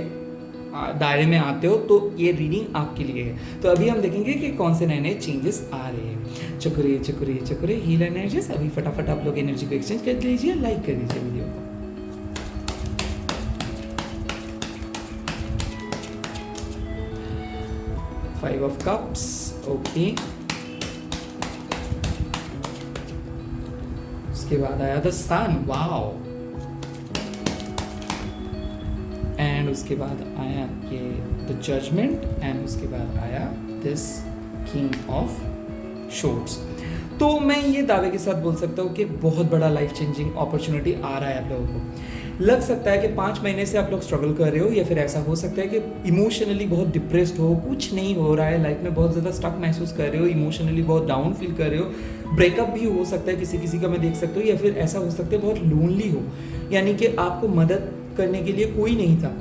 दायरे में आते हो, तो ये रीडिंग आपके लिए है। तो अभी हम देखेंगे कि कौन से नए नए चेंजेस आ रहे हैं। चकुरे चकुरे चकुरे हील एनर्जीज। अभी फटाफट आप लोग एनर्जी को एक्सचेंज कर लीजिए, लाइक कर दीजिए वीडियो को। Five of cups, okay. उसके बाद आया द सन, वाओ। एंड उसके बाद आया ये द जजमेंट, एंड उसके बाद आया दिस किंग ऑफ शोर्ट्स। तो मैं ये दावे के साथ बोल सकता हूँ कि बहुत बड़ा लाइफ चेंजिंग अपॉर्चुनिटी आ रहा है आप लोगों को। लग सकता है कि 5 महीने से आप लोग स्ट्रगल कर रहे हो, या फिर ऐसा हो सकता है कि इमोशनली बहुत डिप्रेस्ड हो, कुछ नहीं हो रहा है लाइफ में, बहुत ज़्यादा स्टक महसूस कर रहे हो, इमोशनली बहुत डाउन फील कर रहे हो, ब्रेकअप भी हो सकता है किसी किसी का, मैं देख सकता हूँ, या फिर ऐसा हो सकता है बहुत लोनली हो, यानी कि आपको मदद करने के लिए कोई नहीं था।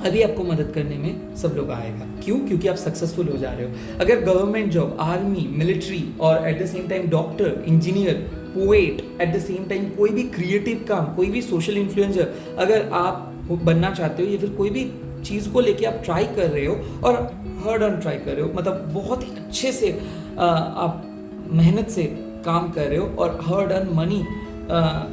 अभी आपको मदद करने में सब लोग आएगा। क्यों? क्योंकि आप सक्सेसफुल हो जा रहे हो। अगर गवर्नमेंट जॉब, आर्मी, मिलिट्री और at the same time doctor, engineer, poet, at the same time कोई भी क्रिएटिव काम, कोई भी सोशल इन्फ्लुएंसर अगर आप बनना चाहते हो, या फिर कोई भी चीज़ को लेके आप ट्राई कर रहे हो और हार्ड ऑन ट्राई कर रहे हो, मतलब बहुत ही अच्छे से आप मेहनत से काम कर रहे हो और हार्ड अर्न मनी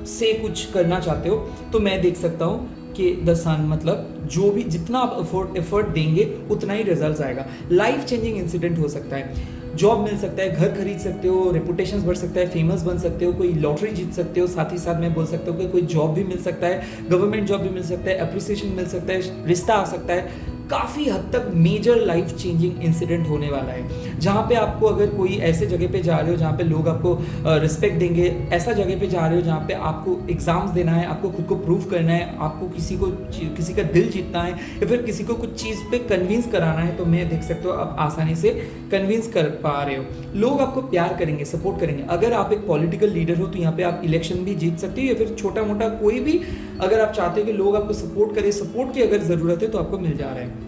से कुछ करना चाहते हो, तो मैं देख सकता हूँ कि द सन, मतलब जो भी जितना आप एफर्ट देंगे उतना ही रिजल्ट आएगा। लाइफ चेंजिंग इंसिडेंट हो सकता है, जॉब मिल सकता है, घर खरीद सकते हो, रेपुटेशन बढ़ सकता है, फेमस बन सकते हो, कोई लॉटरी जीत सकते हो, साथ ही साथ मैं बोल सकता हूँ कि कोई जॉब भी मिल सकता है, गवर्नमेंट जॉब भी मिल सकता है, अप्रिसिएशन मिल सकता है, रिश्ता आ सकता है। काफ़ी हद तक मेजर लाइफ चेंजिंग इंसिडेंट होने वाला है, जहाँ पे आपको अगर कोई ऐसे जगह पे जा रहे हो जहाँ पे लोग आपको रिस्पेक्ट देंगे, ऐसा जगह पे जा रहे हो जहाँ पे आपको एग्जाम्स देना है, आपको खुद को प्रूव करना है, आपको किसी का दिल जीतना है, या फिर किसी को कुछ चीज़ पे कन्विंस कराना है, तो मैं देख सकता हूँ आप आसानी से कन्विंस कर पा रहे हो। लोग आपको प्यार करेंगे, सपोर्ट करेंगे। अगर आप एक पॉलिटिकल लीडर हो तो यहाँ पे आप इलेक्शन भी जीत सकते हो, या फिर छोटा मोटा कोई भी अगर आप चाहते हो कि लोग आपको सपोर्ट करें, सपोर्ट की अगर ज़रूरत है तो आपको मिल जा रहा है।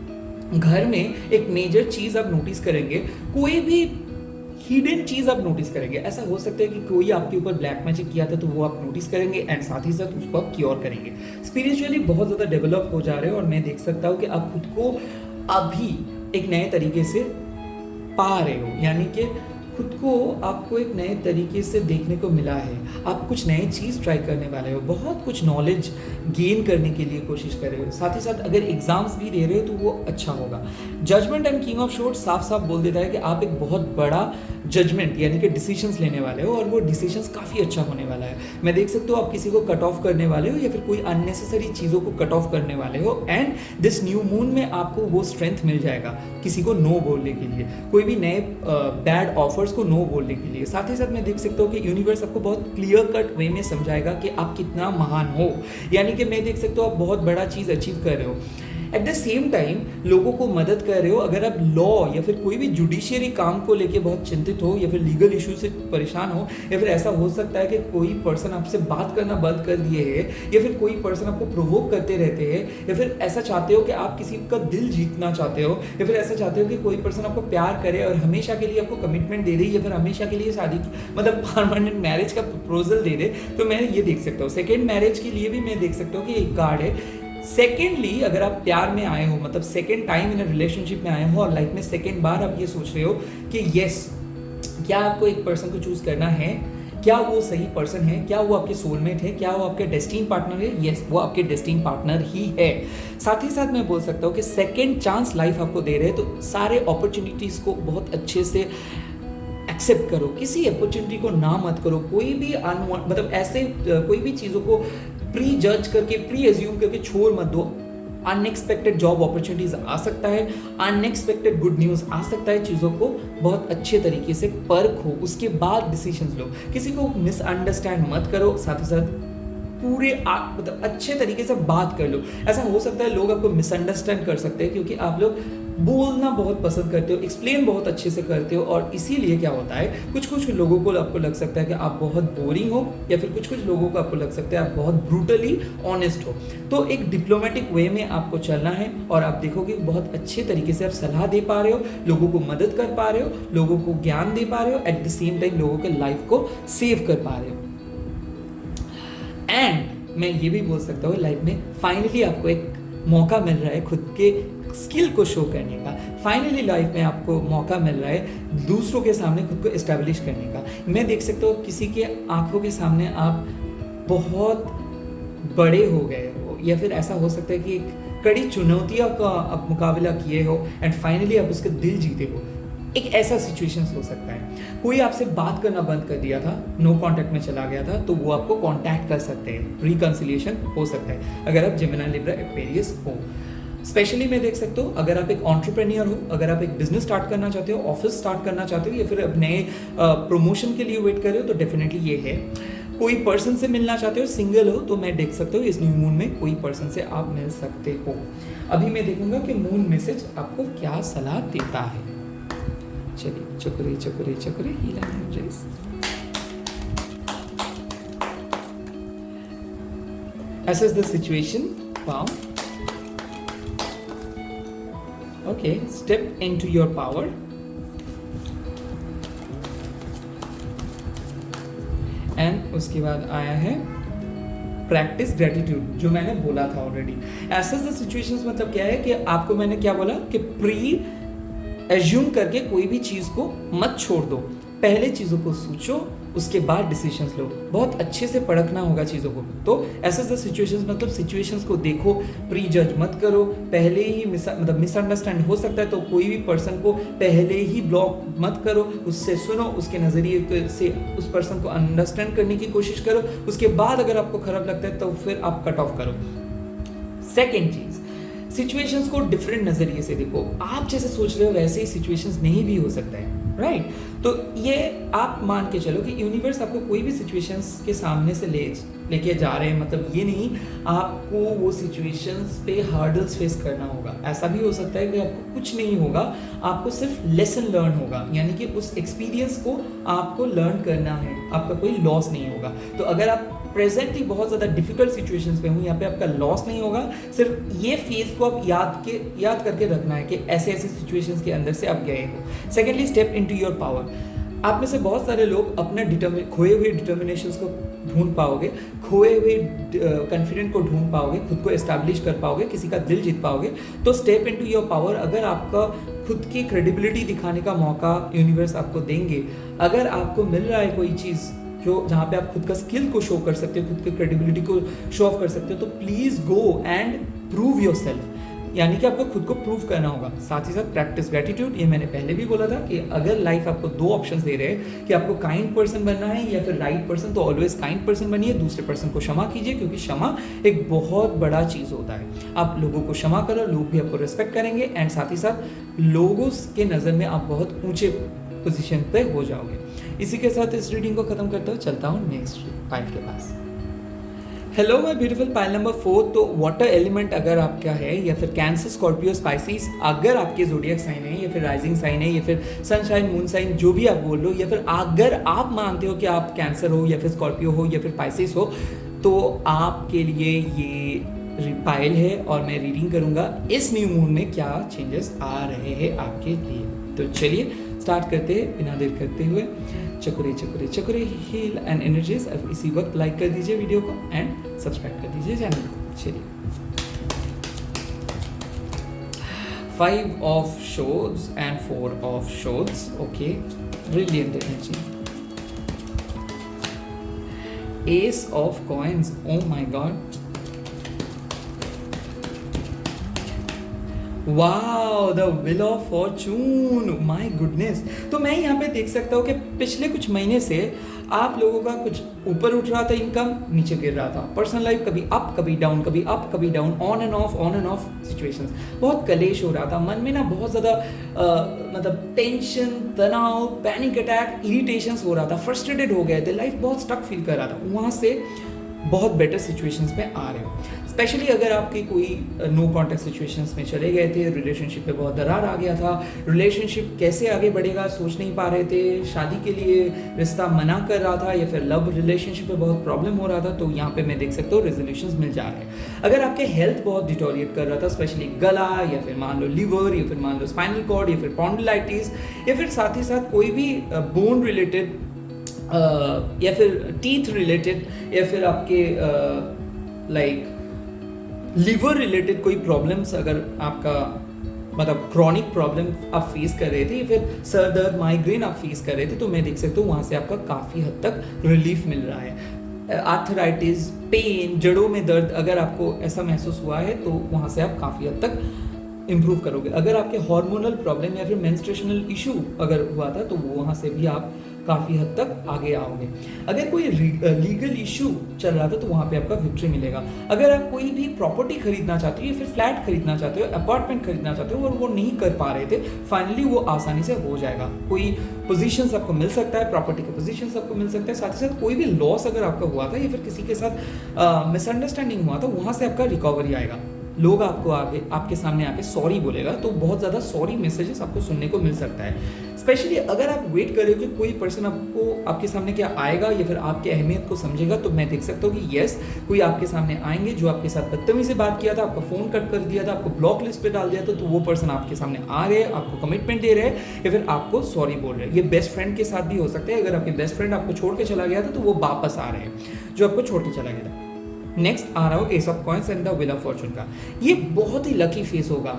घर में एक मेजर चीज़ आप नोटिस करेंगे, कोई भी हिडन चीज़ आप नोटिस करेंगे। ऐसा हो सकता है कि कोई आपके ऊपर ब्लैक मैजिक किया था तो वो आप नोटिस करेंगे, एंड साथ ही साथ उसको आप क्योर करेंगे। स्पिरिचुअली बहुत ज़्यादा डेवलप हो जा रहे हो, और मैं देख सकता हूँ कि आप खुद को अभी एक नए तरीके से पा रहे हो, यानी कि खुद को आपको एक नए तरीके से देखने को मिला है। आप कुछ नए चीज़ ट्राई करने वाले हो, बहुत कुछ नॉलेज गेन करने के लिए कोशिश कर रहे हो। साथ ही साथ अगर एग्जाम्स भी दे रहे हो तो वो अच्छा होगा। Judgement and king of swords साफ साफ बोल देता है कि आप एक बहुत बड़ा जजमेंट यानी कि डिसीजंस लेने वाले हो, और वो डिसीजंस काफ़ी अच्छा होने वाला है। मैं देख सकता हूँ आप किसी को कट ऑफ करने वाले हो, या फिर कोई अननेसेसरी चीज़ों को कट ऑफ करने वाले हो, एंड दिस न्यू मून में आपको वो स्ट्रेंथ मिल जाएगा किसी को नो बोलने के लिए, कोई भी नए बैड ऑफर्स को नो बोलने के लिए। साथ ही साथ मैं देख सकता हूँ कि यूनिवर्स आपको बहुत क्लियर कट वे में समझाएगा कि आप कितना महान हो, यानी कि मैं देख सकता हूँ आप बहुत बड़ा चीज़ अचीव कर रहे हो। एट द सेम टाइम लोगों को मदद कर रहे हो। अगर आप लॉ या फिर कोई भी जुडिशियरी काम को लेके बहुत चिंतित हो, या फिर लीगल इशू से परेशान हो, या फिर ऐसा हो सकता है कि कोई पर्सन आपसे बात करना बंद कर दिए है, या फिर कोई पर्सन आपको प्रोवोक करते रहते हैं, या फिर ऐसा चाहते हो कि आप किसी का दिल जीतना चाहते हो, या फिर ऐसा चाहते हो कि कोई पर्सन आपको प्यार करे और हमेशा के लिए आपको कमिटमेंट दे दे, या फिर हमेशा के लिए शादी मतलब परमानेंट मैरिज का प्रपोजल दे दे, तो मैं ये देख सकता हूँ। सेकेंड मैरिज के लिए भी मैं देख सकता हूँ कि एक कार्ड है। सेकेंडली अगर आप प्यार में आए हो, मतलब सेकेंड टाइम इन रिलेशनशिप में आए हो, और लाइफ में सेकेंड बार आप ये सोच रहे हो कि यस, क्या आपको एक पर्सन को चूज करना है, क्या वो सही पर्सन है, क्या वो आपके सोलमेट है, क्या वो आपके डेस्टिनी पार्टनर है, यस वो आपके डेस्टिनी पार्टनर ही है। साथ ही साथ मैं बोल सकता हूँ कि सेकेंड चांस लाइफ आपको दे रहे हैं, तो सारे अपॉर्चुनिटीज़ को बहुत अच्छे से एक्सेप्ट करो, किसी अपॉर्चुनिटी को ना मत करो। कोई भी मतलब ऐसे कोई भी चीज़ों को प्री जज करके, प्री एज्यूम करके छोड़ मत दो। अनएक्सपेक्टेड जॉब अपॉर्चुनिटीज आ सकता है, अनएक्सपेक्टेड गुड न्यूज़ आ सकता है। चीज़ों को बहुत अच्छे तरीके से परखो, उसके बाद डिसीजंस लो। किसी को मिसअंडरस्टैंड मत करो, साथ ही साथ पूरे मतलब अच्छे तरीके से बात कर लो। ऐसा हो सकता है लोग आपको मिसअंडरस्टैंड कर सकते हैं, क्योंकि आप लोग बोलना बहुत पसंद करते हो, एक्सप्लेन बहुत अच्छे से करते हो, और इसीलिए क्या होता है कुछ कुछ लोगों को आपको लग सकता है कि आप बहुत बोरिंग हो, या फिर कुछ कुछ लोगों को आपको लग सकता है आप बहुत ब्रूटली ऑनेस्ट हो। तो एक डिप्लोमेटिक वे में आपको चलना है, और आप देखोगे बहुत अच्छे तरीके से आप सलाह दे पा रहे हो, लोगों को मदद कर पा रहे हो, लोगों को ज्ञान दे पा रहे हो, एट द सेम टाइम लोगों के लाइफ को सेव कर पा रहे हो। एंड मैं ये भी बोल सकता हूँ लाइफ में फाइनली आपको एक मौका मिल रहा है खुद के स्किल को शो करने का। फाइनली लाइफ में आपको मौका मिल रहा है दूसरों के सामने खुद को एस्टैब्लिश करने का। मैं देख सकता हूँ किसी के आंखों के सामने आप बहुत बड़े हो गए हो, या फिर ऐसा हो सकता है कि एक कड़ी चुनौतियों का आप मुकाबला किए हो, एंड फाइनली आप उसका दिल जीते हो। एक ऐसा सिचुएशन हो सकता है। कोई आपसे बात करना बंद कर दिया था, नो कांटेक्ट में चला गया था, तो वो आपको कांटेक्ट कर सकते हैं, रिकंसिलिएशन हो सकता है अगर आप जेमिनी लिब्रा एक्वेरियस हो। स्पेशली मैं देख सकता हूँ अगर आप एक एंटरप्रेन्योर हो, अगर आप एक बिजनेस स्टार्ट करना चाहते हो, ऑफिस स्टार्ट करना चाहते हो, या फिर अब नए प्रमोशन के लिए वेट कर रहे हो, तो डेफिनेटली ये है। कोई पर्सन से मिलना चाहते हो, सिंगल हो, तो मैं देख सकता हूँ इस न्यू मून में कोई पर्सन से आप मिल सकते हो। अभी मैं देखूंगा कि मून मैसेज आपको क्या सलाह देता है। चलिए चक्रे चक्रे चक्रे हीला energies. Assess the situation. Wow. Okay, step into your power. And उसके बाद आया है प्रैक्टिस ग्रेटिट्यूड, जो मैंने बोला था ऑलरेडी। एसेस द सिचुएशंस मतलब क्या है कि आपको मैंने क्या बोला कि प्री एज्यूम करके कोई भी चीज़ को मत छोड़ दो, पहले चीज़ों को सोचो, उसके बाद डिसीजंस लो। बहुत अच्छे से परखना होगा चीज़ों को। तो एसेस द सिचुएशंस मतलब सिचुएशंस को देखो, प्री जज मत करो, पहले ही मतलब मिसअंडरस्टैंड हो सकता है, तो कोई भी पर्सन को पहले ही ब्लॉक मत करो, उससे सुनो, उसके नज़रिए से उस पर्सन को अंडरस्टैंड करने की कोशिश करो, उसके बाद अगर आपको खराब लगता है तो फिर आप कट ऑफ करो। सेकेंड चीज़, सिचुएशंस को डिफरेंट नज़रिए से देखो। आप जैसे सोच रहे हो वैसे ही सिचुएशंस नहीं भी हो सकता है, राइट? तो ये आप मान के चलो कि यूनिवर्स आपको कोई भी सिचुएशंस के सामने से लेके जा रहे हैं, मतलब ये नहीं आपको वो सिचुएशंस पे हर्डल्स फेस करना होगा। ऐसा भी हो सकता है कि आपको कुछ नहीं होगा, आपको सिर्फ लेसन लर्न होगा, यानी कि उस एक्सपीरियंस को आपको लर्न करना है, आपका कोई लॉस नहीं होगा। तो अगर आप प्रेजेंटली बहुत ज़्यादा डिफिकल्ट सिचुएशंस में हूँ, यहाँ पे आपका लॉस नहीं होगा, सिर्फ ये फेज को आप याद करके रखना है कि ऐसे ऐसे सिचुएशंस के अंदर से आप गए हो। Secondly, step into your power. आप में से बहुत सारे लोग अपने खोए हुए डिटर्मिनेशंस को ढूंढ पाओगे, खोए हुए कॉन्फिडेंट को ढूंढ पाओगे, खुद को एस्टैब्लिश कर पाओगे, किसी का दिल जीत पाओगे। तो स्टेप इनटू योर पावर। अगर आपका खुद की क्रेडिबिलिटी दिखाने का मौका यूनिवर्स आपको देंगे, अगर आपको मिल रहा है कोई चीज़ जो जहाँ पे आप खुद का स्किल को शो कर सकते हो, खुद की क्रेडिबिलिटी को शो ऑफ कर सकते हो, तो please go and prove your self, यानी कि आपको खुद को प्रूव करना होगा। साथ ही साथ प्रैक्टिस ग्रेटिट्यूड। ये मैंने पहले भी बोला था कि अगर लाइफ आपको दो ऑप्शंस दे रहे हैं कि आपको काइंड पर्सन बनना है या फिर राइट पर्सन, तो ऑलवेज काइंड पर्सन बनिए, दूसरे पर्सन को क्षमा कीजिए, क्योंकि क्षमा एक बहुत बड़ा चीज़ होता है। आप लोगों को क्षमा करो, लोग भी आपको रिस्पेक्ट करेंगे, एंड साथ ही साथ लोगों के नज़र में आप बहुत ऊंचे पोजीशन पे हो जाओगे। इसी के साथ इस रीडिंग को खत्म करता हूँ, चलता हूँ नेक्स्ट पाइल के पास। Hello my beautiful pile number 4। तो वाटर एलिमेंट अगर आपका है, या फिर कैंसर, स्कॉर्पियो, स्पाइसिस अगर आपके ज़ोडिएक साइन है, या फिर राइजिंग साइन है, या फिर सनशाइन, मून साइन, जो भी आप बोल लो, या फिर अगर आप मानते हो कि आप कैंसर हो या फिर स्कॉर्पियो हो या फिर पाइसिस हो, तो आपके लिए ये पाइल है और मैं रीडिंग करूँगा इस न्यू मून में क्या चेंजेस आ रहे हैं आपके लिए। तो चलिए स्टार्ट करते हैं बिना देर करते हुए। चक्रे चक्रे चक्रे हील एंड एनर्जीज। अब इसी वक्त लाइक कर दीजिए वीडियो को एंड सब्सक्राइब कर दीजिए चैनल को। चलिए, 5 of swords and 4 of swords. Okay, brilliant energy. Ace of coins, oh my god, wow, the wheel of fortune, my goodness. तो मैं यहाँ पे देख सकता हूँ कि पिछले कुछ महीने से आप लोगों का कुछ ऊपर उठ रहा था, इनकम नीचे गिर रहा था, पर्सनल लाइफ कभी अप कभी डाउन, कभी अप कभी down, on end of situations, बहुत कलेश हो रहा था मन में ना, बहुत ज़्यादा मतलब टेंशन, तनाव, पैनिक अटैक, इरिटेशंस हो रहा था, फ्रस्ट्रेटेड हो गए थे, लाइफ बहुत स्टक फील कर रहा था। वहाँ से बहुत बेटर सिचुएशंस में आ रहे हो। स्पेशली अगर आपके कोई नो कॉन्टैक्ट सिचुएशंस में चले गए थे, रिलेशनशिप पे बहुत दरार आ गया था, रिलेशनशिप कैसे आगे बढ़ेगा सोच नहीं पा रहे थे, शादी के लिए रिश्ता मना कर रहा था, या फिर लव रिलेशनशिप में बहुत प्रॉब्लम हो रहा था, तो यहाँ पे मैं देख सकता हूँ रेजोल्यूशंस मिल जा रहे हैं। अगर आपके हेल्थ बहुत डिटोरिएट कर रहा था, स्पेशली गला, या फिर मान लो लिवर, या फिर मान लो स्पाइनल कॉर्ड, या फिर स्पॉन्डिलाइटिस, या फिर साथ ही साथ कोई भी बोन रिलेटेड या फिर टीथ रिलेटेड, या फिर आपके लाइक लिवर रिलेटेड कोई प्रॉब्लम्स, अगर आपका मतलब क्रॉनिक प्रॉब्लम आप फेस कर रहे थे, या फिर सर दर्द, माइग्रेन आप फेस कर रहे थे, तो मैं देख सकता हूँ वहाँ से आपका काफ़ी हद तक रिलीफ मिल रहा है। आर्थराइटिस, पेन, जड़ों में दर्द, अगर आपको ऐसा महसूस हुआ है तो वहाँ से आप काफ़ी हद तक इम्प्रूव करोगे। अगर आपके हार्मोनल प्रॉब्लम या फिर मेंस्ट्रुएशनल इशू अगर हुआ था तो वो वहाँ से भी आप काफ़ी हद तक आगे आओगे। अगर कोई लीगल इशू चल रहा था तो वहाँ पे आपका विक्ट्री मिलेगा। अगर आप कोई भी प्रॉपर्टी खरीदना चाहते हो या फिर फ्लैट खरीदना चाहते हो, अपार्टमेंट खरीदना चाहते हो और वो नहीं कर पा रहे थे, फाइनली वो आसानी से हो जाएगा। कोई पोजीशन आपको मिल सकता है, प्रॉपर्टी का पोजीशन आपको मिल सकता है, साथ ही साथ कोई भी लॉस अगर आपका हुआ था या फिर किसी के साथ मिसअंडरस्टैंडिंग हुआ था, वहाँ से आपका रिकवरी आएगा। लोग आपको आगे आपके सामने आके सॉरी बोलेगा, तो बहुत ज़्यादा सॉरी मैसेजेस आपको सुनने को मिल सकता है। स्पेशली अगर आप वेट कर रहे हो कि कोई पर्सन आपको आपके सामने क्या आएगा या फिर आपकी अहमियत को समझेगा, तो मैं देख सकता हूँ कि यस, कोई आपके सामने आएंगे जो आपके साथ बदतमीजी से बात किया था, आपका फ़ोन कट कर दिया था, आपको ब्लॉक लिस्ट पे डाल दिया था, तो वो पर्सन आपके सामने आ रहे हैं, आपको कमिटमेंट दे रहे हैं या फिर आपको सॉरी बोल रहे हैं। ये बेस्ट फ्रेंड के साथ भी हो सकता है। अगर आपके बेस्ट फ्रेंड आपको छोड़ के चला गया था तो वो वापस आ रहे हैं जो आपको छोड़ के चला गया था। नेक्स्ट आ रहा हो S of coins and the wheel of Fortune का। ये बहुत ही लकी फेस होगा,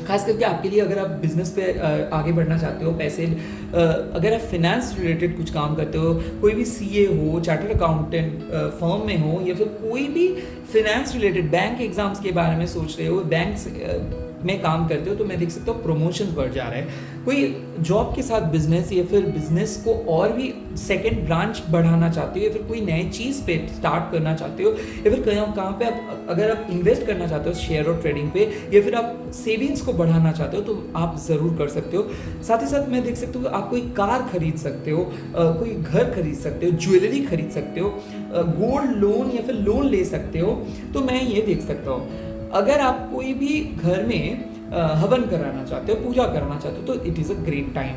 खास करके आपके लिए। अगर आप बिजनेस पे आगे बढ़ना चाहते हो, पैसे अगर आप फिनेंस रिलेटेड कुछ काम करते हो, कोई भी सीए हो, चार्टर्ड अकाउंटेंट फर्म में हो या फिर कोई भी फिनेंस रिलेटेड बैंक एग्जाम्स के बारे में सोच रहे हो, बैंक में काम करते हो, तो मैं देख सकता हूँ प्रमोशन बढ़ जा रहा है। कोई जॉब के साथ बिजनेस या फिर बिजनेस को और भी सेकंड ब्रांच बढ़ाना चाहते हो या फिर कोई नई चीज़ पे स्टार्ट करना चाहते हो या फिर कहाँ पे आप अगर आप इन्वेस्ट करना चाहते हो शेयर और ट्रेडिंग पे या फिर आप सेविंग्स को बढ़ाना चाहते हो, तो आप ज़रूर कर सकते हो। साथ ही साथ मैं देख सकता हूँ आप कोई कार खरीद सकते हो, कोई घर खरीद सकते हो, ज्वेलरी खरीद सकते हो, गोल्ड लोन या फिर लोन ले सकते हो। तो मैं ये देख सकता हूँ अगर आप कोई भी घर में हवन कराना चाहते हो, पूजा करना चाहते हो, तो it is a great time.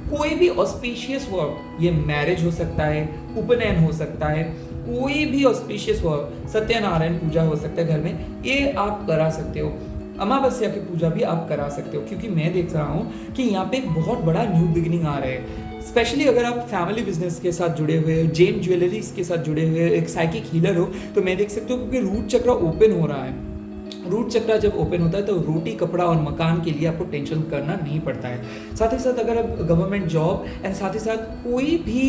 कोई भी ऑस्पिशियस वर्क, ये मैरिज हो सकता है, उपनयन हो सकता है, कोई भी ऑस्पिशियस वर्क, सत्यनारायण पूजा हो सकता है घर में, ये आप करा सकते हो। अमावस्या की पूजा भी आप करा सकते हो, क्योंकि मैं देख रहा हूँ कि यहाँ पे एक बहुत बड़ा न्यू बिगिनिंग आ रहा है। स्पेशली अगर आप फैमिली बिजनेस के साथ जुड़े हुए हो, जेम ज्वेलरीज के साथ जुड़े हुए, एक साइकिक हीलर हो, तो मैं देख सकते हो क्योंकि रूट चक्र ओपन हो रहा है। रूट चक्र जब ओपन होता है तो रोटी, कपड़ा और मकान के लिए आपको टेंशन करना नहीं पड़ता है। साथ ही साथ अगर आप गवर्नमेंट जॉब एंड साथ ही साथ कोई भी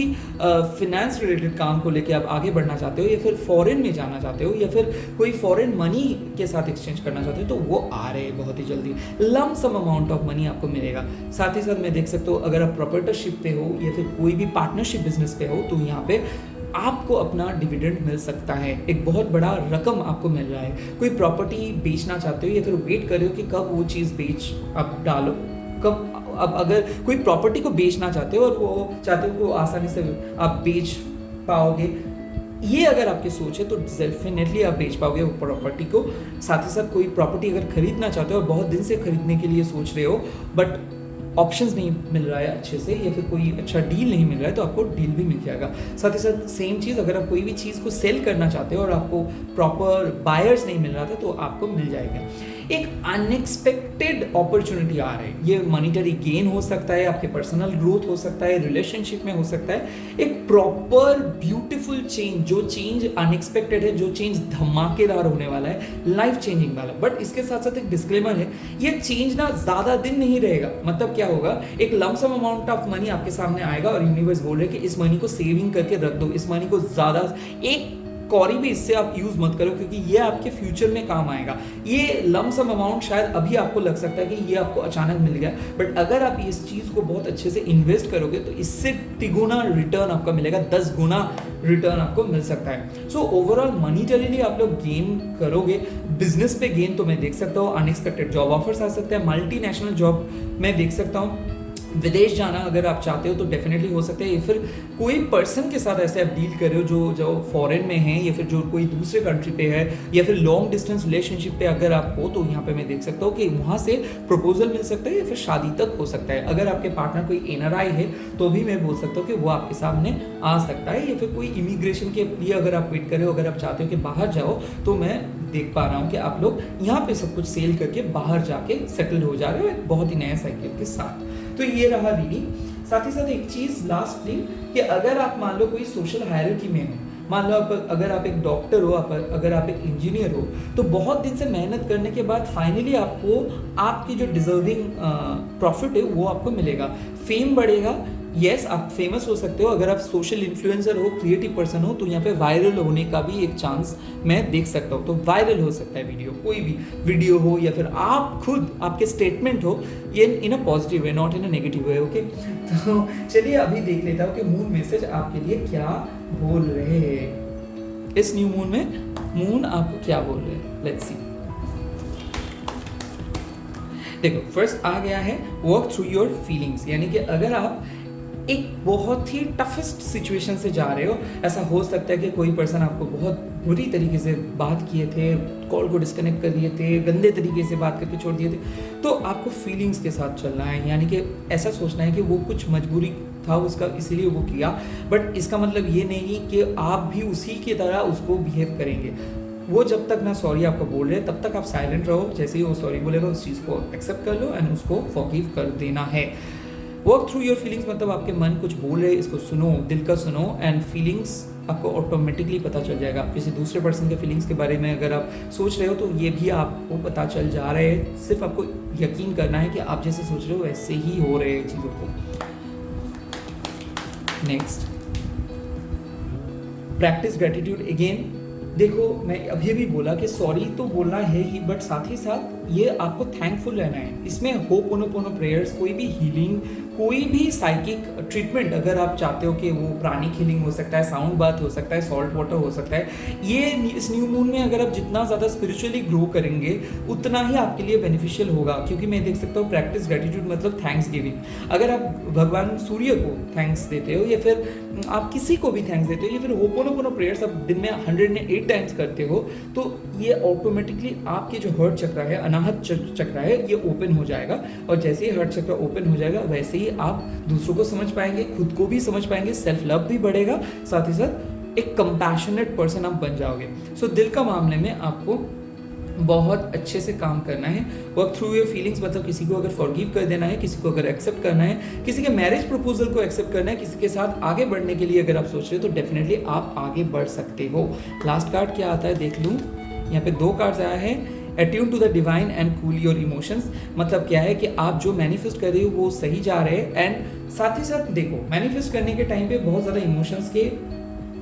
फिनेंस रिलेटेड काम को लेके आप आगे बढ़ना चाहते हो या फिर फॉरेन में जाना चाहते हो या फिर कोई फॉरेन मनी के साथ एक्सचेंज करना चाहते हो, तो वो आ रहे हैं बहुत ही जल्दी। Lump sum amount of money आपको मिलेगा। साथ ही साथ मैं देख सकता हूँ अगर आप प्रोप्राइटरशिप पे हो या फिर कोई भी पार्टनरशिप बिजनेस पे हो, तो यहाँ पे आपको अपना डिविडेंड मिल सकता है, एक बहुत बड़ा रकम आपको मिल रहा है। कोई प्रॉपर्टी बेचना चाहते हो या फिर वेट कर रहे हो कि कब वो चीज़ बेच आप डालो, कब अब अगर कोई प्रॉपर्टी को बेचना चाहते हो और वो चाहते हो कि वो आसानी से आप बेच पाओगे, ये अगर आपकी सोच है तो डेफिनेटली आप बेच पाओगे वो प्रॉपर्टी को। साथ ही साथ कोई प्रॉपर्टी अगर खरीदना चाहते हो और बहुत दिन से खरीदने के लिए सोच रहे हो बट ऑप्शंस नहीं मिल रहा है अच्छे से या फिर कोई अच्छा डील नहीं मिल रहा है, तो आपको डील भी मिल जाएगा। साथ ही साथ सेम चीज़ अगर आप कोई भी चीज़ को सेल करना चाहते हो और आपको प्रॉपर बायर्स नहीं मिल रहा था, तो आपको मिल जाएगा। एक अनएक्सपेक्टेड अपॉर्चुनिटी आ रही है। ये मॉनिटरी गेन हो सकता है, आपके पर्सनल ग्रोथ हो सकता है, रिलेशनशिप में हो सकता है। एक प्रॉपर ब्यूटीफुल चेंज, जो चेंज अनएक्सपेक्टेड है, जो चेंज धमाकेदार होने वाला है, लाइफ चेंजिंग वाला। बट इसके साथ साथ एक डिस्क्लेमर है, ये चेंज ना ज़्यादा दिन नहीं रहेगा। मतलब क्या होगा, एक लमसम अमाउंट ऑफ मनी आपके सामने आएगा और यूनिवर्स बोल रहे हैं कि इस मनी को सेविंग करके रख दो, इस मनी को ज़्यादा एक कौड़ी भी इससे आप यूज मत करो, क्योंकि ये आपके फ्यूचर में काम आएगा। ये लमसम अमाउंट शायद अभी आपको लग सकता है कि ये आपको अचानक मिल गया, बट अगर आप इस चीज़ को बहुत अच्छे से इन्वेस्ट करोगे तो इससे तिगुना रिटर्न आपका मिलेगा, 10 गुना रिटर्न आपको मिल सकता है। सो ओवरऑल मॉनिटरीली आप लोग गेन करोगे। बिजनेस पे गेन तो मैं देख सकता हूँ, अनएक्सपेक्टेड जॉब ऑफर्स आ सकते हैं, मल्टीनेशनल जॉब मैं देख सकता हूँ। विदेश जाना अगर आप चाहते हो तो डेफिनेटली हो सकता है, या फिर कोई पर्सन के साथ ऐसे आप डील कर रहे हो जो फॉरेन में है या फिर जो कोई दूसरे कंट्री पे है या फिर लॉन्ग डिस्टेंस रिलेशनशिप पे अगर आप हो, तो यहाँ पे मैं देख सकता हूँ कि वहाँ से प्रपोजल मिल सकता है या फिर शादी तक हो सकता है। अगर आपके पार्टनर कोई एनआरआई है तो भी मैं बोल सकता हूँ कि वो आपके सामने आ सकता है, या फिर कोई इमिग्रेशन के लिए अगर आप वेट कर रहे हो, अगर आप चाहते हो कि बाहर जाओ, तो मैं देख पा रहा हूँ कि आप लोग यहाँ पे सब कुछ सेल करके बाहर जाके सेटल हो जा रहे हो एक बहुत ही नया साइकिल के साथ। तो ये रहा रीडिंग। साथ ही साथ एक चीज़ लास्टली कि अगर आप मान लो कोई सोशल हायरार्की में हो, मान लो अगर आप एक डॉक्टर हो, अगर आप एक इंजीनियर हो, तो बहुत दिन से मेहनत करने के बाद फाइनली आपको आपकी जो डिजर्विंग प्रॉफिट है वो आपको मिलेगा, फेम बढ़ेगा, यस आप फेमस हो सकते हो, अगर आप सोशल इन्फ्लुएंसर हो, क्रिएटिव पर्सन हो, तो यहाँ पे वायरल होने का भी एक चांस मैं देख सकता हूँ। तो वायरल हो सकता है वीडियो, कोई भी वीडियो हो या फिर आप खुद आपके स्टेटमेंट हो, ये in a positive way, not in a negative way. Okay, तो चलिए अभी देख लेता हूँ कि मून मैसेज आपके लिए क्या बोल रहे हैं। इस न्यू मून में मून आपको क्या बोल रहे हैं, लेट्स सी। देखो फर्स्ट आ गया है वर्क थ्रू योर फीलिंग्स, यानी कि अगर आप एक बहुत ही टफेस्ट सिचुएशन से जा रहे हो, ऐसा हो सकता है कि कोई पर्सन आपको बहुत बुरी तरीके से बात किए थे, कॉल को डिस्कनेक्ट कर दिए थे, गंदे तरीके से बात करके छोड़ दिए थे, तो आपको फीलिंग्स के साथ चलना है, यानी कि ऐसा सोचना है कि वो कुछ मजबूरी था उसका इसीलिए वो किया, बट इसका मतलब ये नहीं कि आप भी उसी की तरह उसको बिहेव करेंगे। वो जब तक ना सॉरी आपको बोल रहे तब तक आप साइलेंट रहो, जैसे ही वो सॉरी बोलेगा उस चीज़ को एक्सेप्ट कर लो एंड उसको फॉरगिव कर देना है। वर्क थ्रू योर फीलिंग्स मतलब आपके मन कुछ बोल रहे, इसको सुनो, दिल का सुनो, एंड फीलिंग्स आपको ऑटोमेटिकली पता चल जाएगा। आप किसी दूसरे पर्सन के फीलिंग्स के बारे में अगर आप सोच रहे हो तो ये भी आपको पता चल जा रहे हैं, सिर्फ आपको यकीन करना है कि आप जैसे सोच रहे हो वैसे ही हो रहे हैं चीज़ों को। Next, practice gratitude again. देखो मैं अभी भी बोला कि सॉरी तो बोलना है ही, बट साथ ही साथ ये आपको थैंकफुल रहना है। इसमें होपोनोपोनो प्रेयर्स, कोई भी हीलिंग, कोई भी साइकिक ट्रीटमेंट अगर आप चाहते हो कि वो प्राणिक हीलिंग हो सकता है, साउंड बाथ हो सकता है, सॉल्ट वाटर हो सकता है, ये इस न्यू मून में अगर आप जितना ज़्यादा स्पिरिचुअली ग्रो करेंगे उतना ही आपके लिए बेनिफिशियल होगा। क्योंकि मैं देख सकता हूँ प्रैक्टिस ग्रेटिट्यूड मतलब थैंक्स गिविंग। अगर आप भगवान सूर्य को थैंक्स देते हो या फिर आप किसी को भी थैंक्स देते हो या फिर होपोनोपोनो प्रेयर्स आप दिन में 108 टाइम्स करते हो, तो ये ऑटोमेटिकली आपके जो हर्ट चक्र है, अनाहत चक्र है, ये ओपन हो जाएगा। और जैसे ही हर्ट चक्र ओपन हो जाएगा वैसे ही आप दूसरों को समझ पाएंगे, खुद को भी समझ पाएंगे, सेल्फ लव भी बढ़ेगा, साथ ही साथ एक कंपैशनेट पर्सन आप बन जाओगे। सो दिल का मामले में आपको बहुत अच्छे से काम करना है। वर्क थ्रू योर फीलिंग्स मतलब किसी को अगर फॉरगिव कर देना है, किसी को अगर एक्सेप्ट करना है, किसी के मैरिज प्रपोजल को एक्सेप्ट करना है, किसी के साथ आगे बढ़ने के लिए अगर आप सोच रहे हो तो डेफिनेटली आप आगे बढ़ सकते हो। लास्ट कार्ड क्या आता है देख लूँ, यहाँ पे 2 कार्ड्स आया है, attune to the divine and cool your emotions. मतलब क्या है कि आप जो मैनिफेस्ट कर रहे हो वो सही जा रहे हैं, एंड साथ ही साथ देखो मैनिफेस्ट करने के टाइम पे बहुत ज़्यादा इमोशंस के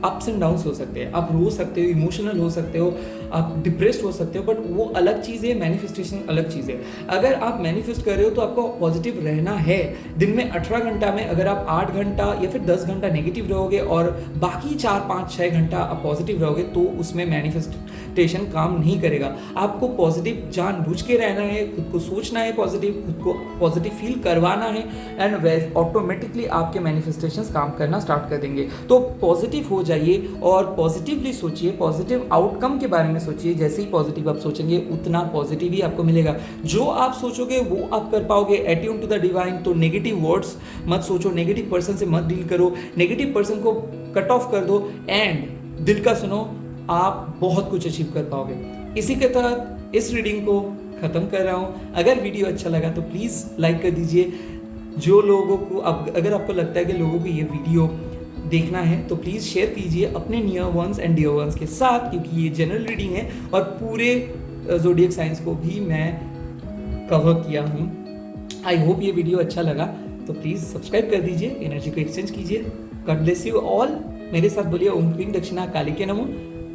अप्स एंड डाउन्स हो सकते हैं। आप रो सकते हो, इमोशनल हो सकते हो, आप डिप्रेस्ड हो सकते हो, बट वो अलग चीज़ है, मैनिफेस्टेशन अलग चीज़ है। अगर आप मैनिफेस्ट कर रहे हो तो आपको पॉजिटिव रहना है। दिन में 18 घंटा में अगर आप 8 घंटा या फिर 10 घंटा नेगेटिव रहोगे और बाकी 4, 5, 6 घंटा आप पॉजिटिव रहोगे तो उसमें मैनिफेस्टेशन काम नहीं करेगा। आपको पॉजिटिव जानबूझ के रहना है, खुद को सोचना है पॉजिटिव, खुद को पॉजिटिव फील करवाना है, एंड ऑटोमेटिकली आपके मैनिफेस्टेशंस काम करना स्टार्ट कर देंगे। तो पॉजिटिव हो जाइए और पॉजिटिवली सोचिए, पॉजिटिव आउटकम के बारे में सोचिए। जैसे ही पॉजिटिव आप सोचेंगे उतना पॉजिटिव ही आपको मिलेगा। जो आप सोचोगे वो आप कर पाओगे। अट्यून टू द डिवाइन, तो नेगेटिव वर्ड्स मत सोचो, नेगेटिव पर्सन से मत डील करो, नेगेटिव पर्सन को कट ऑफ कर दो एंड दिल का सुनो, आप बहुत कुछ अचीव कर पाओगे। इसी के तहत इस रीडिंग को खत्म कर रहा हूँ। अगर वीडियो अच्छा लगा तो प्लीज़ लाइक कर दीजिए। जो लोगों को अगर आपको लगता है कि लोगों को ये वीडियो देखना है तो प्लीज़ शेयर कीजिए अपने near ones and dear ones के साथ, क्योंकि ये जनरल रीडिंग है और पूरे ज़ोडिएक साइंस को भी मैं कवर किया हूँ। आई होप ये वीडियो अच्छा लगा, तो प्लीज़ सब्सक्राइब कर दीजिए, एनर्जी को एक्सचेंज कीजिए। God bless you all. मेरे साथ बोलिए ओम क्लीम दक्षिणा काली के नमो,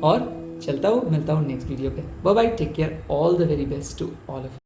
और चलता हूँ, मिलता हूँ नेक्स्ट वीडियो पे। Bye bye, take care, all the very best to all of